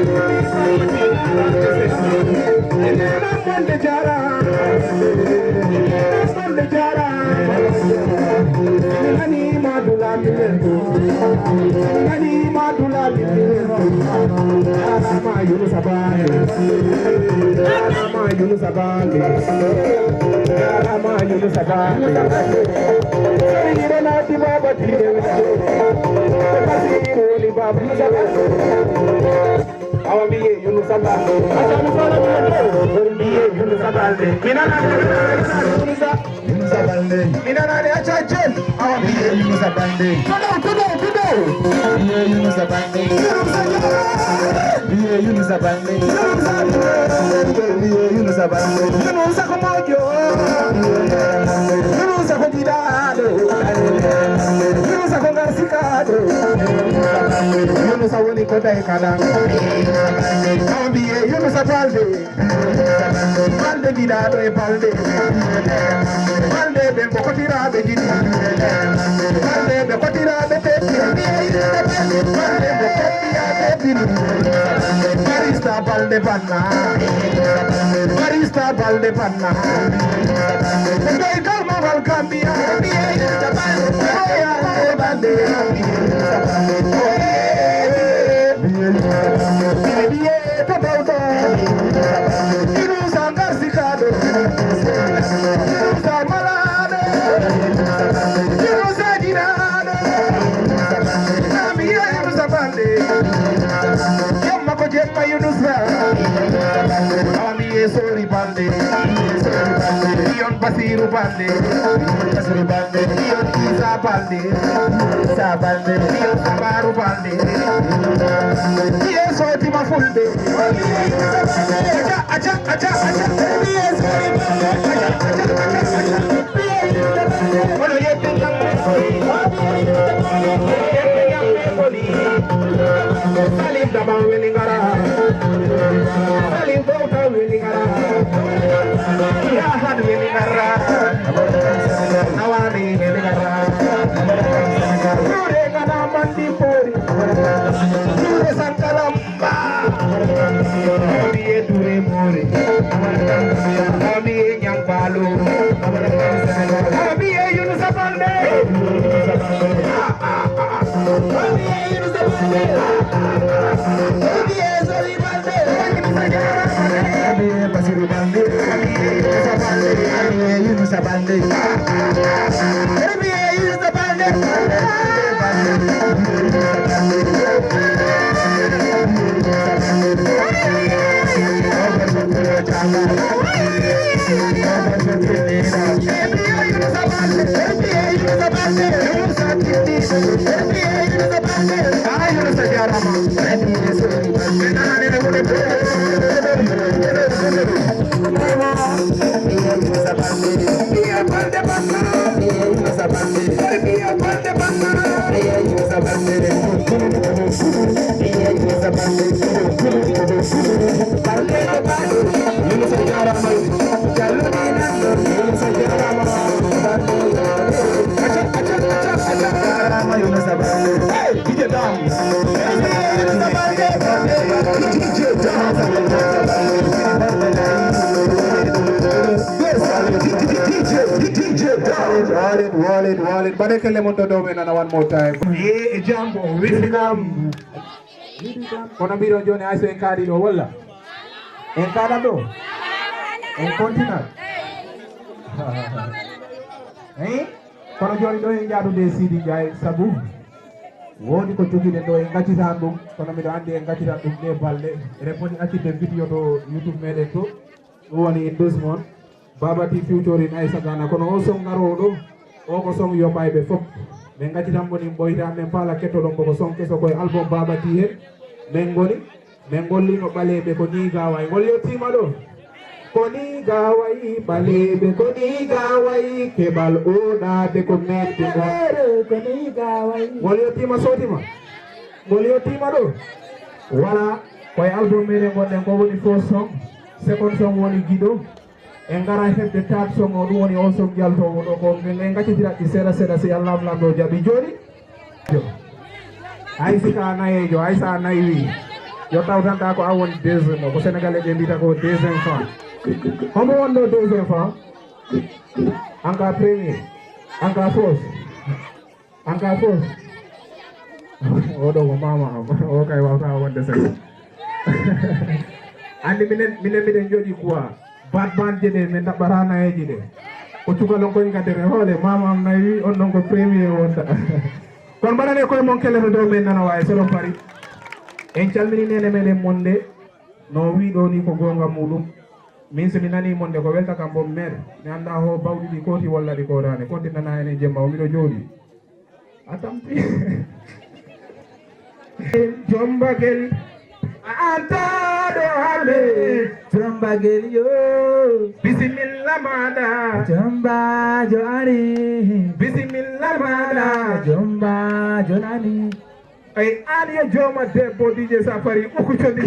e nena monde jara monde jara nani madula milento nani madula milento ama Yunusa bane ama Yunusa bane ama Yunusa bane ire na ti Baba Tidi Basiri Baba awa biye Yunusa bane acha mi fala biye Yunusa bane minana Yunusa bande minana de acha jen awa biye Yunusa bande kudo biye Yunusa bande biye Yunusa bande biye Yunusa bande Yunusa ko mojo Yunusa ko didado Yunusa ko garsikado Yunusa woni ko tay kada awa biye Yunusa balde balde didado e balde balde be ko kotiraɓe jiɗi balde ɓe kotiraɓe tetti balde ɓe koppiyaɓe binu barista balde banna barista balde banna ɓe kalmagal Gambia oyae balde biye to bawto Yunusa garsikaɗo Yunusa malade Yunusa jinaɗo namiya Yunusa bande jemma ko jemma Yunusa awamiye sori bande iyon Basiru bande iyon Isa bande iyon Samaru bande iye sotima fulɓe aca oɗo yedde Salim daban weli ngara Salim bowta weli ngara Yahan weli ngara Nawani weli ngara Nure ngana mandi pori Nure sankalamba Abiye dure mori Abiye nyang balu Abiye Yunusa bande Abiye Yunusa bande Abiye Zoli bande Abiye Basiru bande Abiye Yunusa bande Abiye Yunusa bande Abiye Yunusa bande Walid, badekele mondo dome na one more time. Ye jambo, welcome. Kono biro jone aiso enkadi do wala. Enkada do. en continent eh kono joni ɗo en jaadude Sidi Ndiaye sabu wodi ko joguiɗen ɗo en gaccitan ɗum kono miɗo andi en gaccitan ɗum ɗe balɗe eɗen poti accide vidéo to YouTube meɗen to ɗum woni endorsement Babati featuring Aissa Gana kono o song garowo ɗo o ko song yoɓayɓe fof min gaccitan woni ɓoyta min paala kettoɗon koko song keso koye album Babati hen min goni min gollino ɓaleɓe ko ni gaway ngol yettima ɗo ko ni gawayi ɓaleɓe ko ni gawayi keɓal oɗaɓe ko metti ko ni gawayi ngol yettima sotima ngol yettima ɗo voilà koye album meɗen gonɗen ko woni first song second song woni guiɗo en gara heɓde third song o ɗum woni on song jaltowo ɗo ko en gaccitiraɗɗi seeɗa seeɗa si Allah lamɗo jaaɓi joni hay sika nayejo hay sa nayi wi yo tawtanta ko a woni deuxiéme o ko sénégalais ɓe mbiyata ko deuxiéme fois homo wonɗo deuxiéme fois enka premier enka fausse oɗo ko mama am o kay wawta wonde sen andi minen miɗen jooɗi quoi batbande ɗe min ɗaɓɓata nayeji ɗe ko cukalon koye gaddere hoole mama am nayi on ɗon ko premier wonta kono mbaɗane koye mon kelleto dow men nana wawi soɗon paari en calmini nene meɗen monde no wiɗo ni ko gonga muɗum min somi nani monde ko welta kam bon maire mi anda ho bawɗi ɗi koti walla ɗi kotani kontinana ene jemma o miɗo jooɗi a tampi jombagel antaɗo hale jombagel yo bisimilla maɗa jombajo ari bisimilla maɗa jombajo nani ay aliya joma debbo DJ Safari uku condi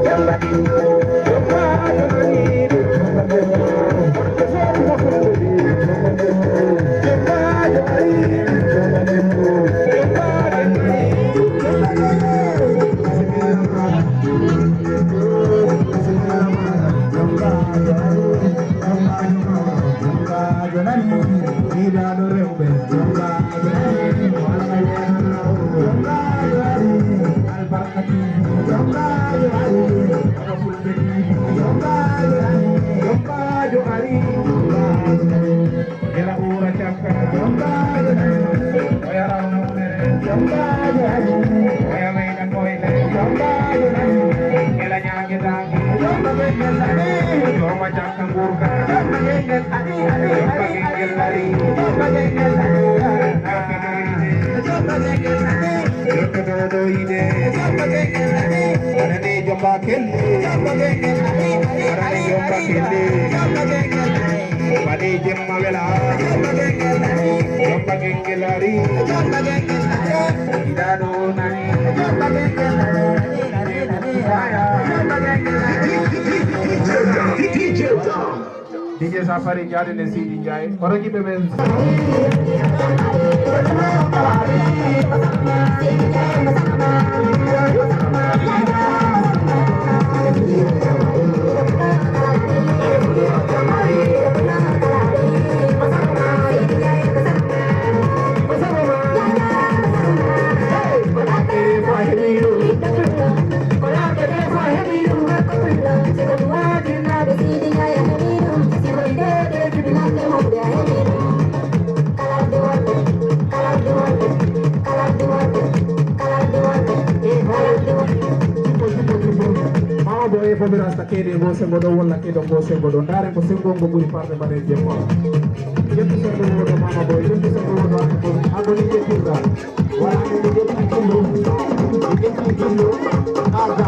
Jamba DJ Safari jadi nasi DJ. Orang kita main. Boy fobi rasta kede go sembo do wala kedo go sembo do ndare ko sembo go buri parde bare jemmo yetto sembo do mama boy yetto sembo do ko agoni ke tinda wala ni de tindu de tindu aga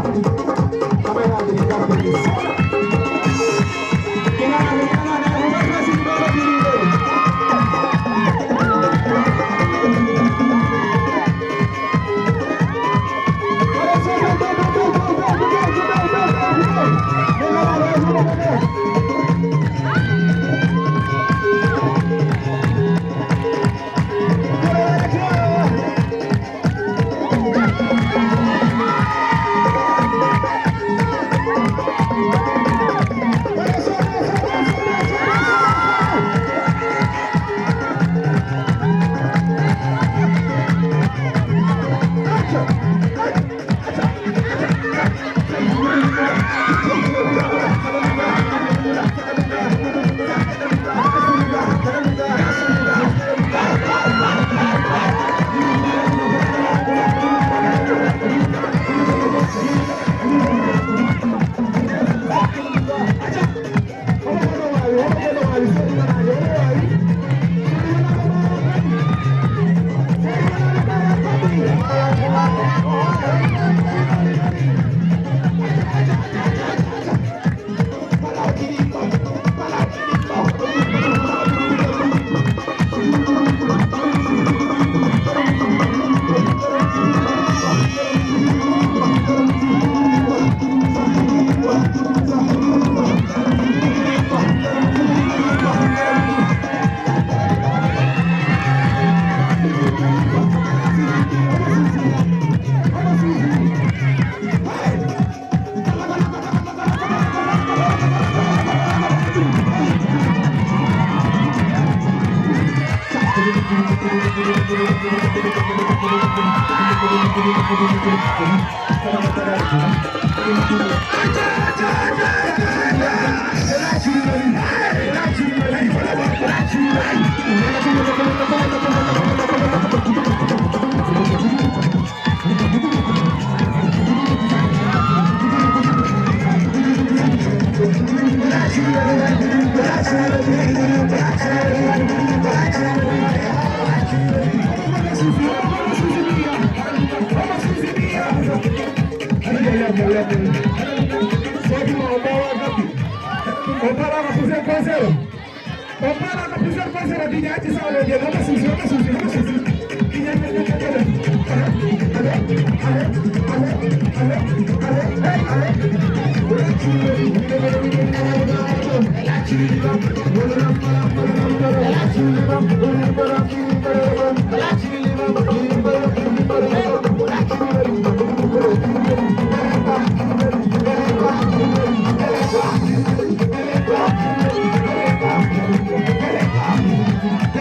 kamera de kapeli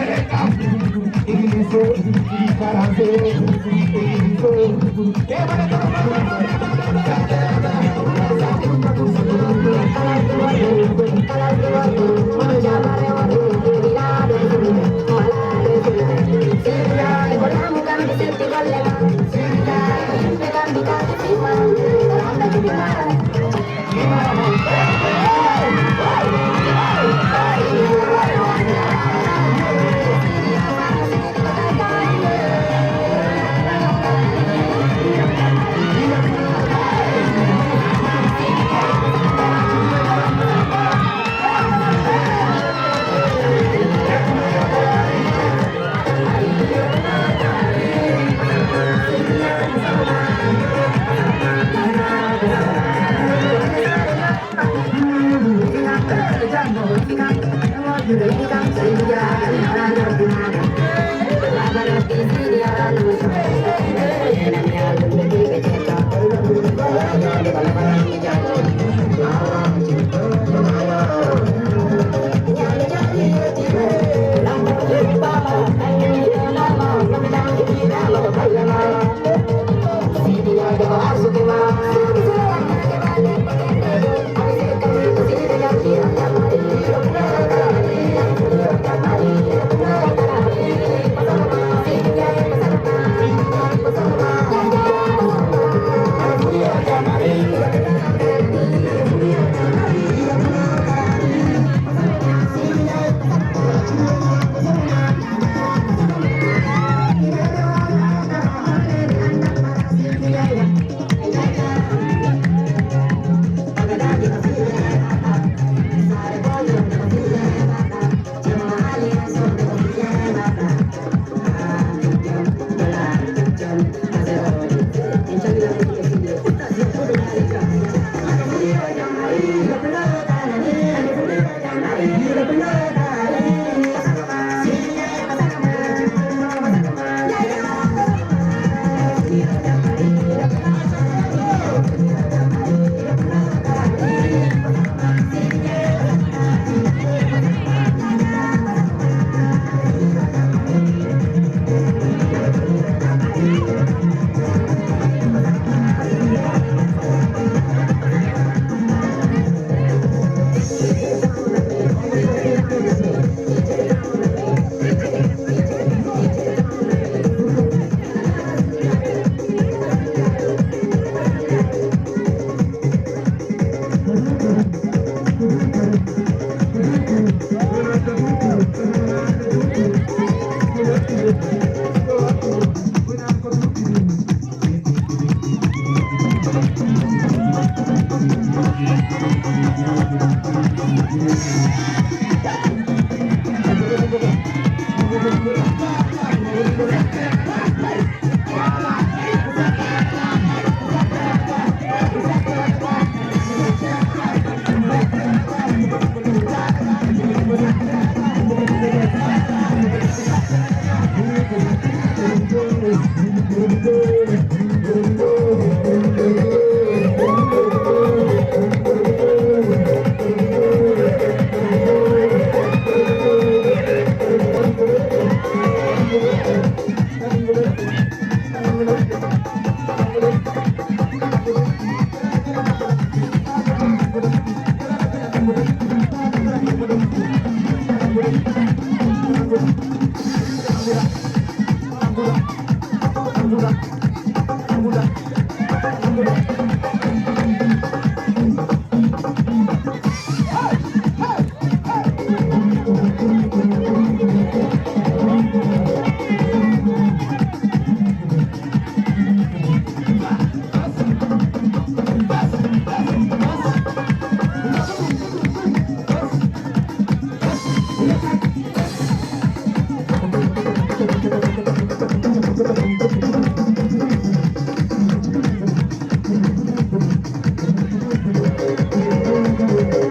Hey! Thank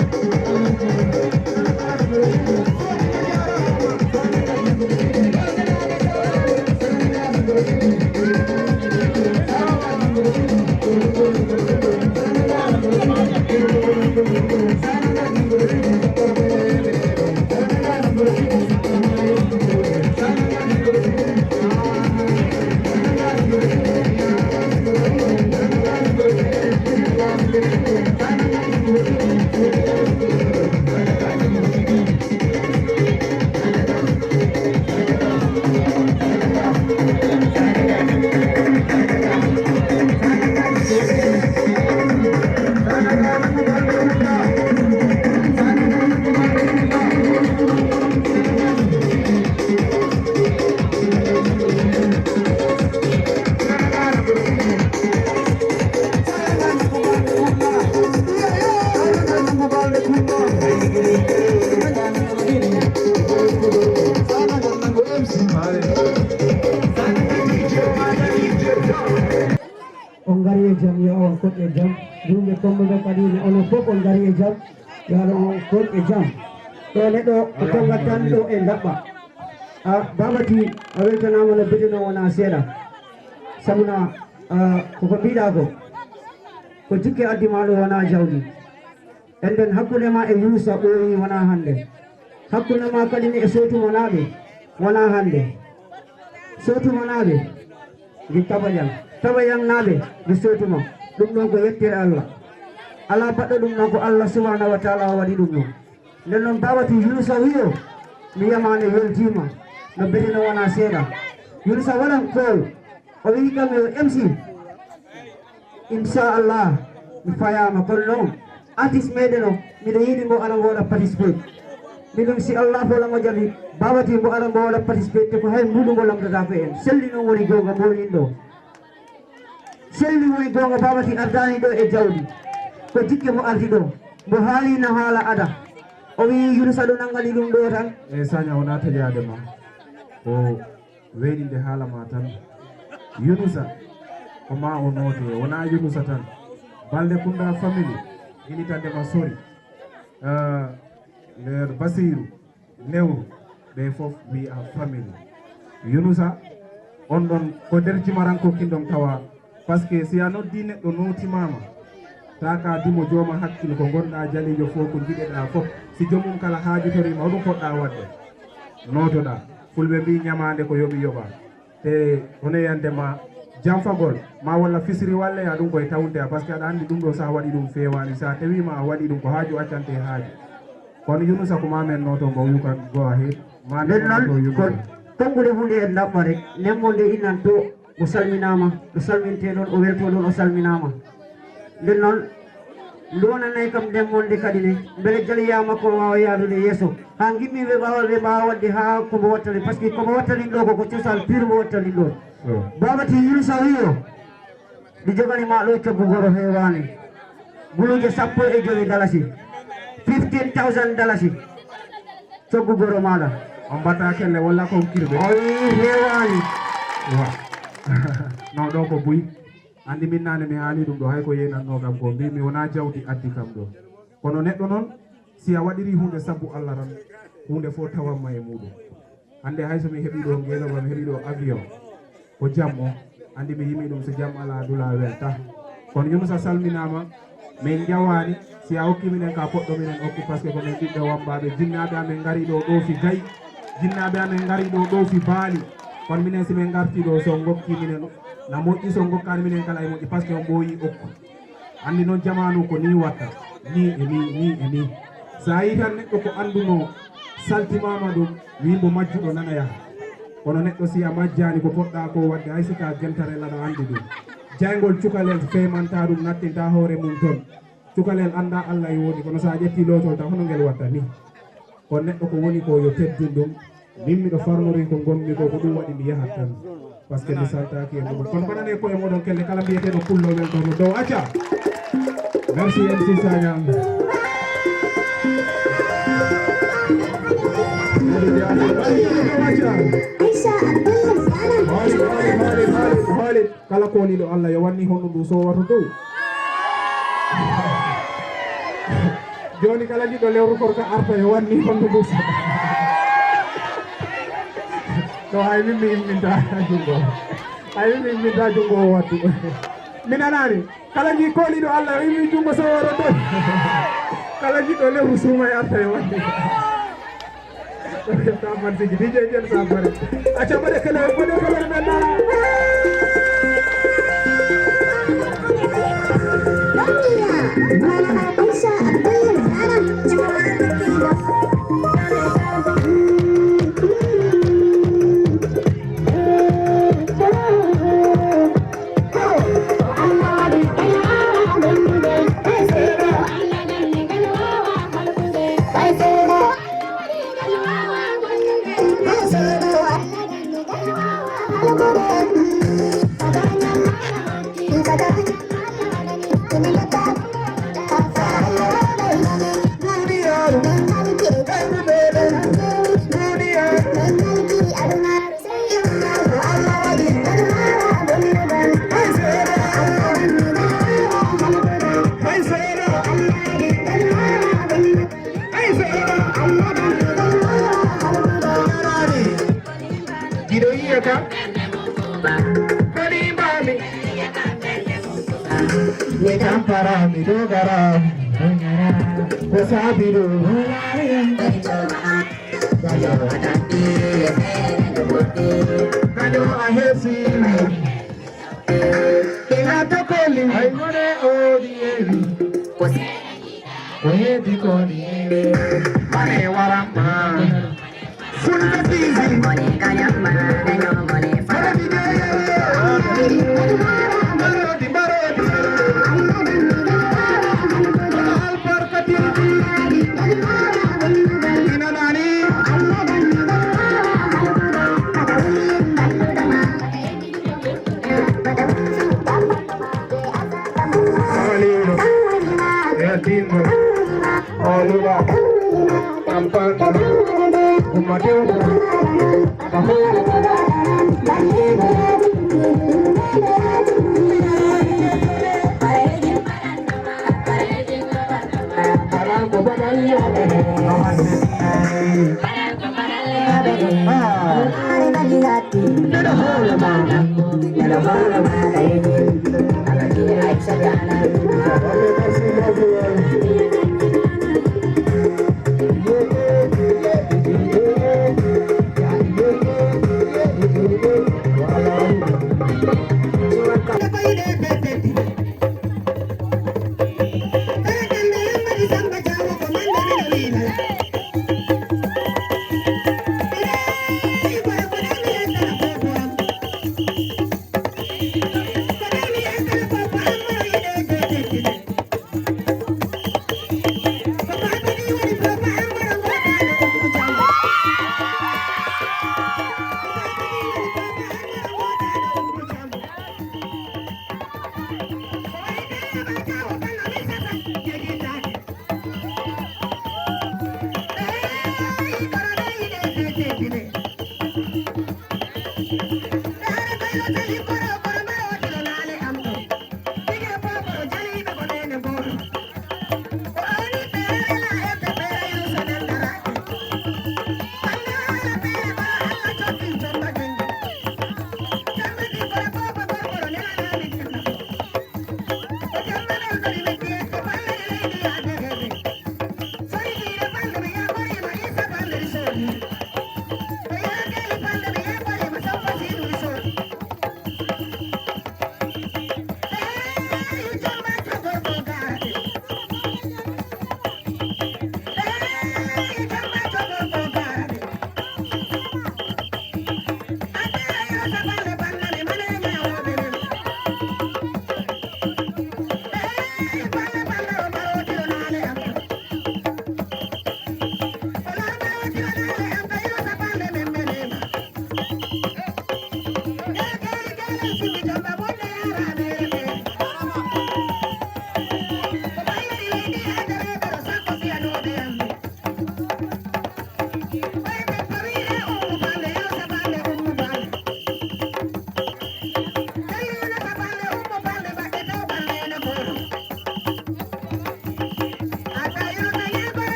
you. kadi onon fof on dari e jam yo Allah on kon e jam ɗo neɗɗo o tongat tan ɗo e daɓɓa babati a weltanama no beɗeno wona seeɗa sabuna koko mbiɗa ko jikke addima ɗo wona jawdi en nden hakkude ma e Yunusa ɓooyi wona hannde hakkude ma kadi ni e Sowtumo naaɓe wona hannde Sowtumo naaɓe gi Tabayang naaɓe gi Sowtumo ɗum ɗon ko yettire Allah ala baɗɗo ɗum ɗon ko Allah subhanahu wa taala waɗi ɗum ɗon nden noon babati Yunusa wiyo mi yamane weltima no betino wona seeɗa Yunusa waɗan kool o wi kam yo MC inchallah mi fayama kono noon artiste meɗen o miɗo yiɗi mbo ara mbo waɗa participate miɗum si Allah folamo jaɓi babati mbo ara mbo waɗa participate te ko hay mbuɗu ngo lamdata ko en selli noon woni gonga mbolin ɗo selli woni gonga babati ardani ɗo e jawdi ko jikke mo ardi ɗo mbo haalino haala ada o wi Yunusa ɗo nangani ɗum ɗo tan e Sagna wona taƴade ma ko weɗinde haala ma tan Yunusa ko ma o noote wona Yunusa tan balde Kunda famille initandema sori nder Basiru Lewru ɓe fof wi a famille Yunusa on ɗon ko nder jimaranko kinɗon tawa par ce que si a noddi neɗɗo nootimama ta ka dimo jooma hakkille ko gonɗa jalijo fof ko jiɗeɗa fof si jomum kala haajitorima hoɗum poɗɗa wadde nootoɗa fulɓe mbi ñamande ko yoɓi yoɓa te hono yandema janfagol ma walla fisiri walle ya ɗum koye tawnte par ce que aɗa andi ɗum ɗo sa waɗi ɗum fewani sa tawima a waɗi ɗum ko haaju accante haaju kono Yunusa ko mamen noto mbo yukan go ahead ma nden noon ko tongude hunde en ɗaɓɓa rek nemmonde innan to o salminama o salminte ɗon o welto ɗon o salminama nden noon ndonanayi kam nemmonde kadi ne beele jaliyama ko wawa yadude yeeso ha gimmiɓe ɓe mbawa wadde ha komo wattani par ce que komo wattanin ɗo koko cosal pur mo wattanin ɗon babati Yunusa wiyo ɗi joganima ɗo coggu goro hewani guluje 15 dalasi 15,000 dalasi coggu goro maɗa on mbatta kelle walla ko kirɓe o wi hewani wa non ɗo ko buy andi min nane mi haali ɗum ɗo hay ko yenanno kam ko mbimi wona jawdi addi kam ɗo kono neɗɗo noon si a waɗiri hunde sabbu Allah tan hunde fof tawanma e muɗum hande hay somi heeɓi ɗo ngeloba mi heeɓi ɗo avion ko jam o andi mi yimi ɗum so jam ala dula welta kono Yunusa salminama min jawani si a hokki minen ka poɗɗo minen hokki par ce que komin ɓiɓɓe wambaɓe jinnaɓe amen gari ɗo ɗoofi gayi jinnaɓe amen gari ɗo ɗoofi baali kono minen simin garti ɗo so gokki minen na moƴƴi so gokkani minen kala e moƴƴi par ce que o ɓooyi okku andi noon jamanu ko ni watta ni e ni sa yi tan neɗɗo ko anduno saltimama ɗum wimbo majjuɗo nanaya kono neɗɗo si a majjani ko poɗɗa ko wadde hay sika gentarel aɗa andi ɗum jaygol cukalel femanta ɗum nattinta hoore mum toon cukalel anda Allah e woni kono sa ƴetti lotol tan hono ngel watta ni kono neɗɗo ko woni ko yo teddun ɗum min miɗo farmori ko gommi ko ko ɗum waɗi mi yahat tan par ce que mi saltaki e muɗum kono mbaɗane koye moɗon kelle kala mbiyeteɗo pulloɓel ɗono dow acca merci MC Sagna haali kala koliɗo Allah yo wanni honɗum ɗum sowato dow joni kala jiɗɗo lewru korka arta yo wanni honɗum ɗum to hay min mi imminta jungo hay min mi imminta jungo o wattu mi nanani kala ji koliɗo Allah yo immi jungo soworo dow kala jiɗɗo lewru suuma e arta yo wanni Taman sigi DJ Jen Sabare aca ɓaɗe kele men nana Dogara, mi dogara. Wasabiru. Kayo ahesi. Inatokoli. Aimone odieri. Oye dikoni. Mane warama. Sunna tizi. Mone kayama. Nenyo mone fara. Marodi marodi.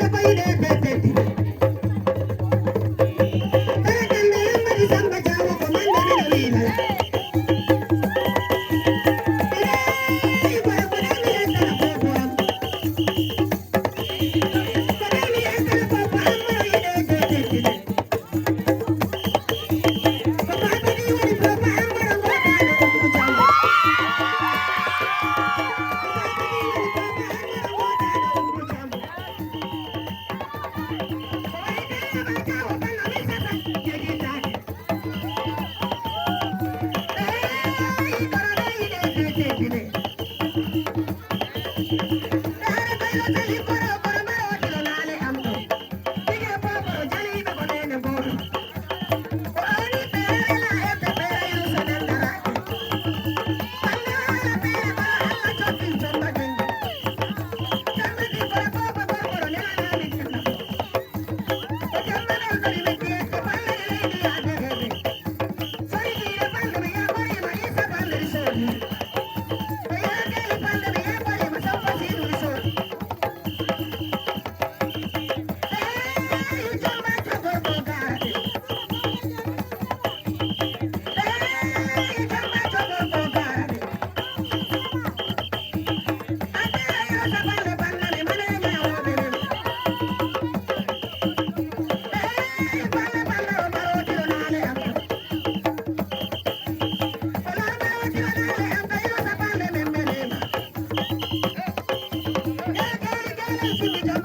Thank you.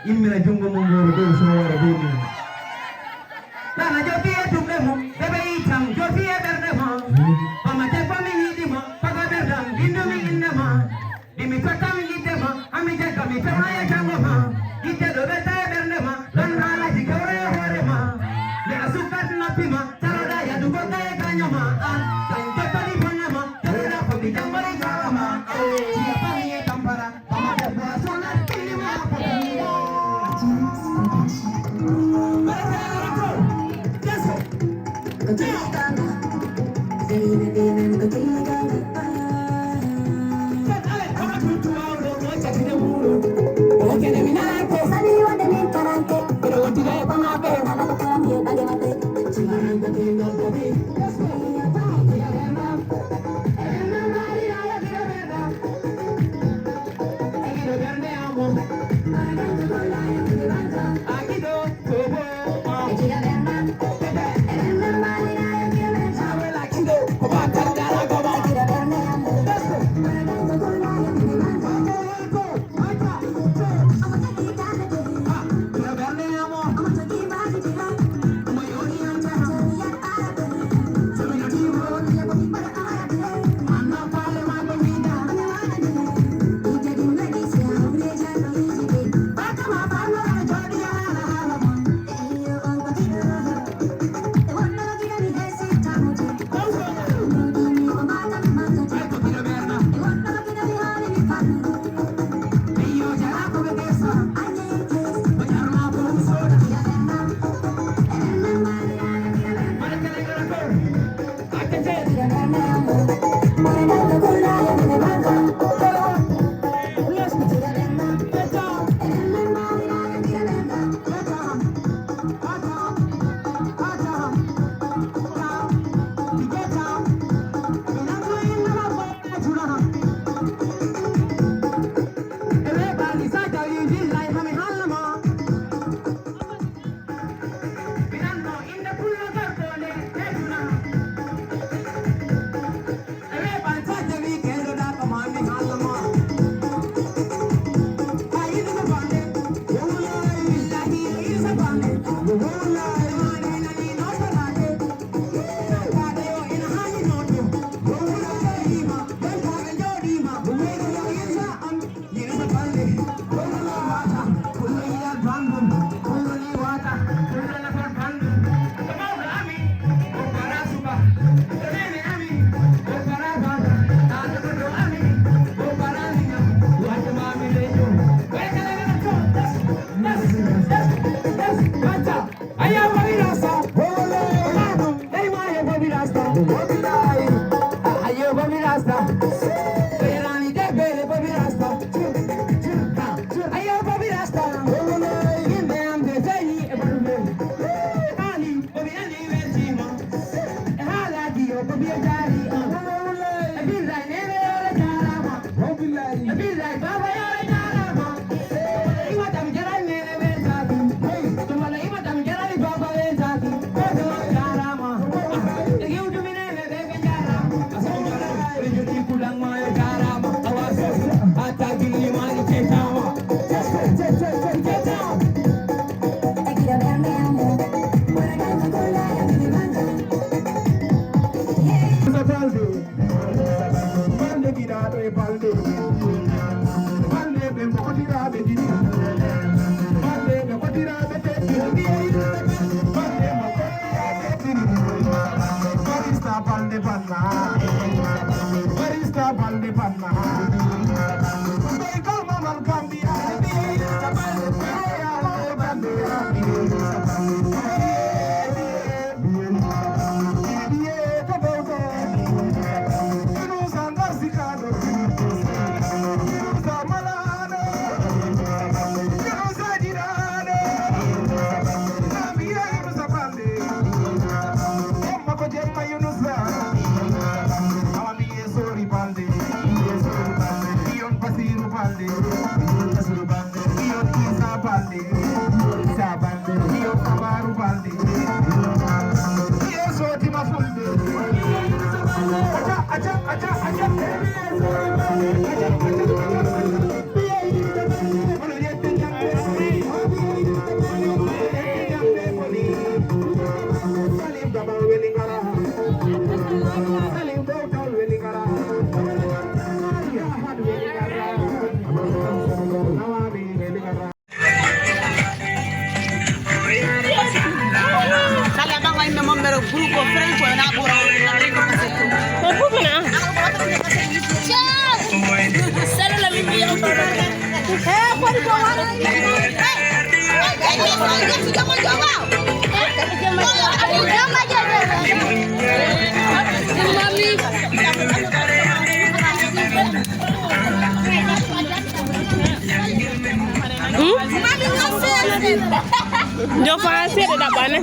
Immina jungo mo ngoro do so wara do ni bana jofi e tumbe mo bebe itam jofi e berde mo mama te fami yidi mo paga berdam bindu mi inna ma dimi kota mi yide mo ami jaga mi tama ya jango ma ite do beta e berde ma don hala ji kawre hore ma le asukat na pima taroda ya du kota e ganyo ma tan kota ni bonna ma taroda ko bi jambari kala ma ti fami e tampara mama te fa sona tili ma Sani wade Yo fancy de da bana.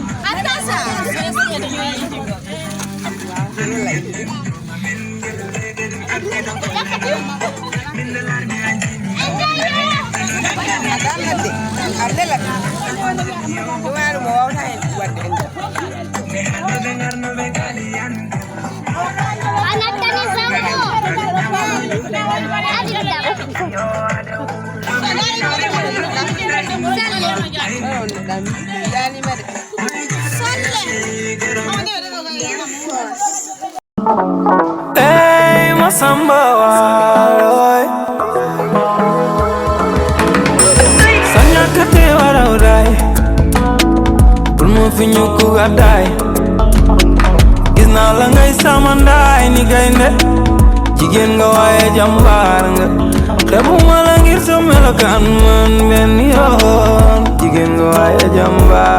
Hey, Masamba Waloi Sanya kate warawrai Pulmo finyuku gadai Gisna la ngay samandai ni gaynde Jigen nga waye jambar nga Debu mala ngir so melokan man ben yoon Jigen nga waye jambar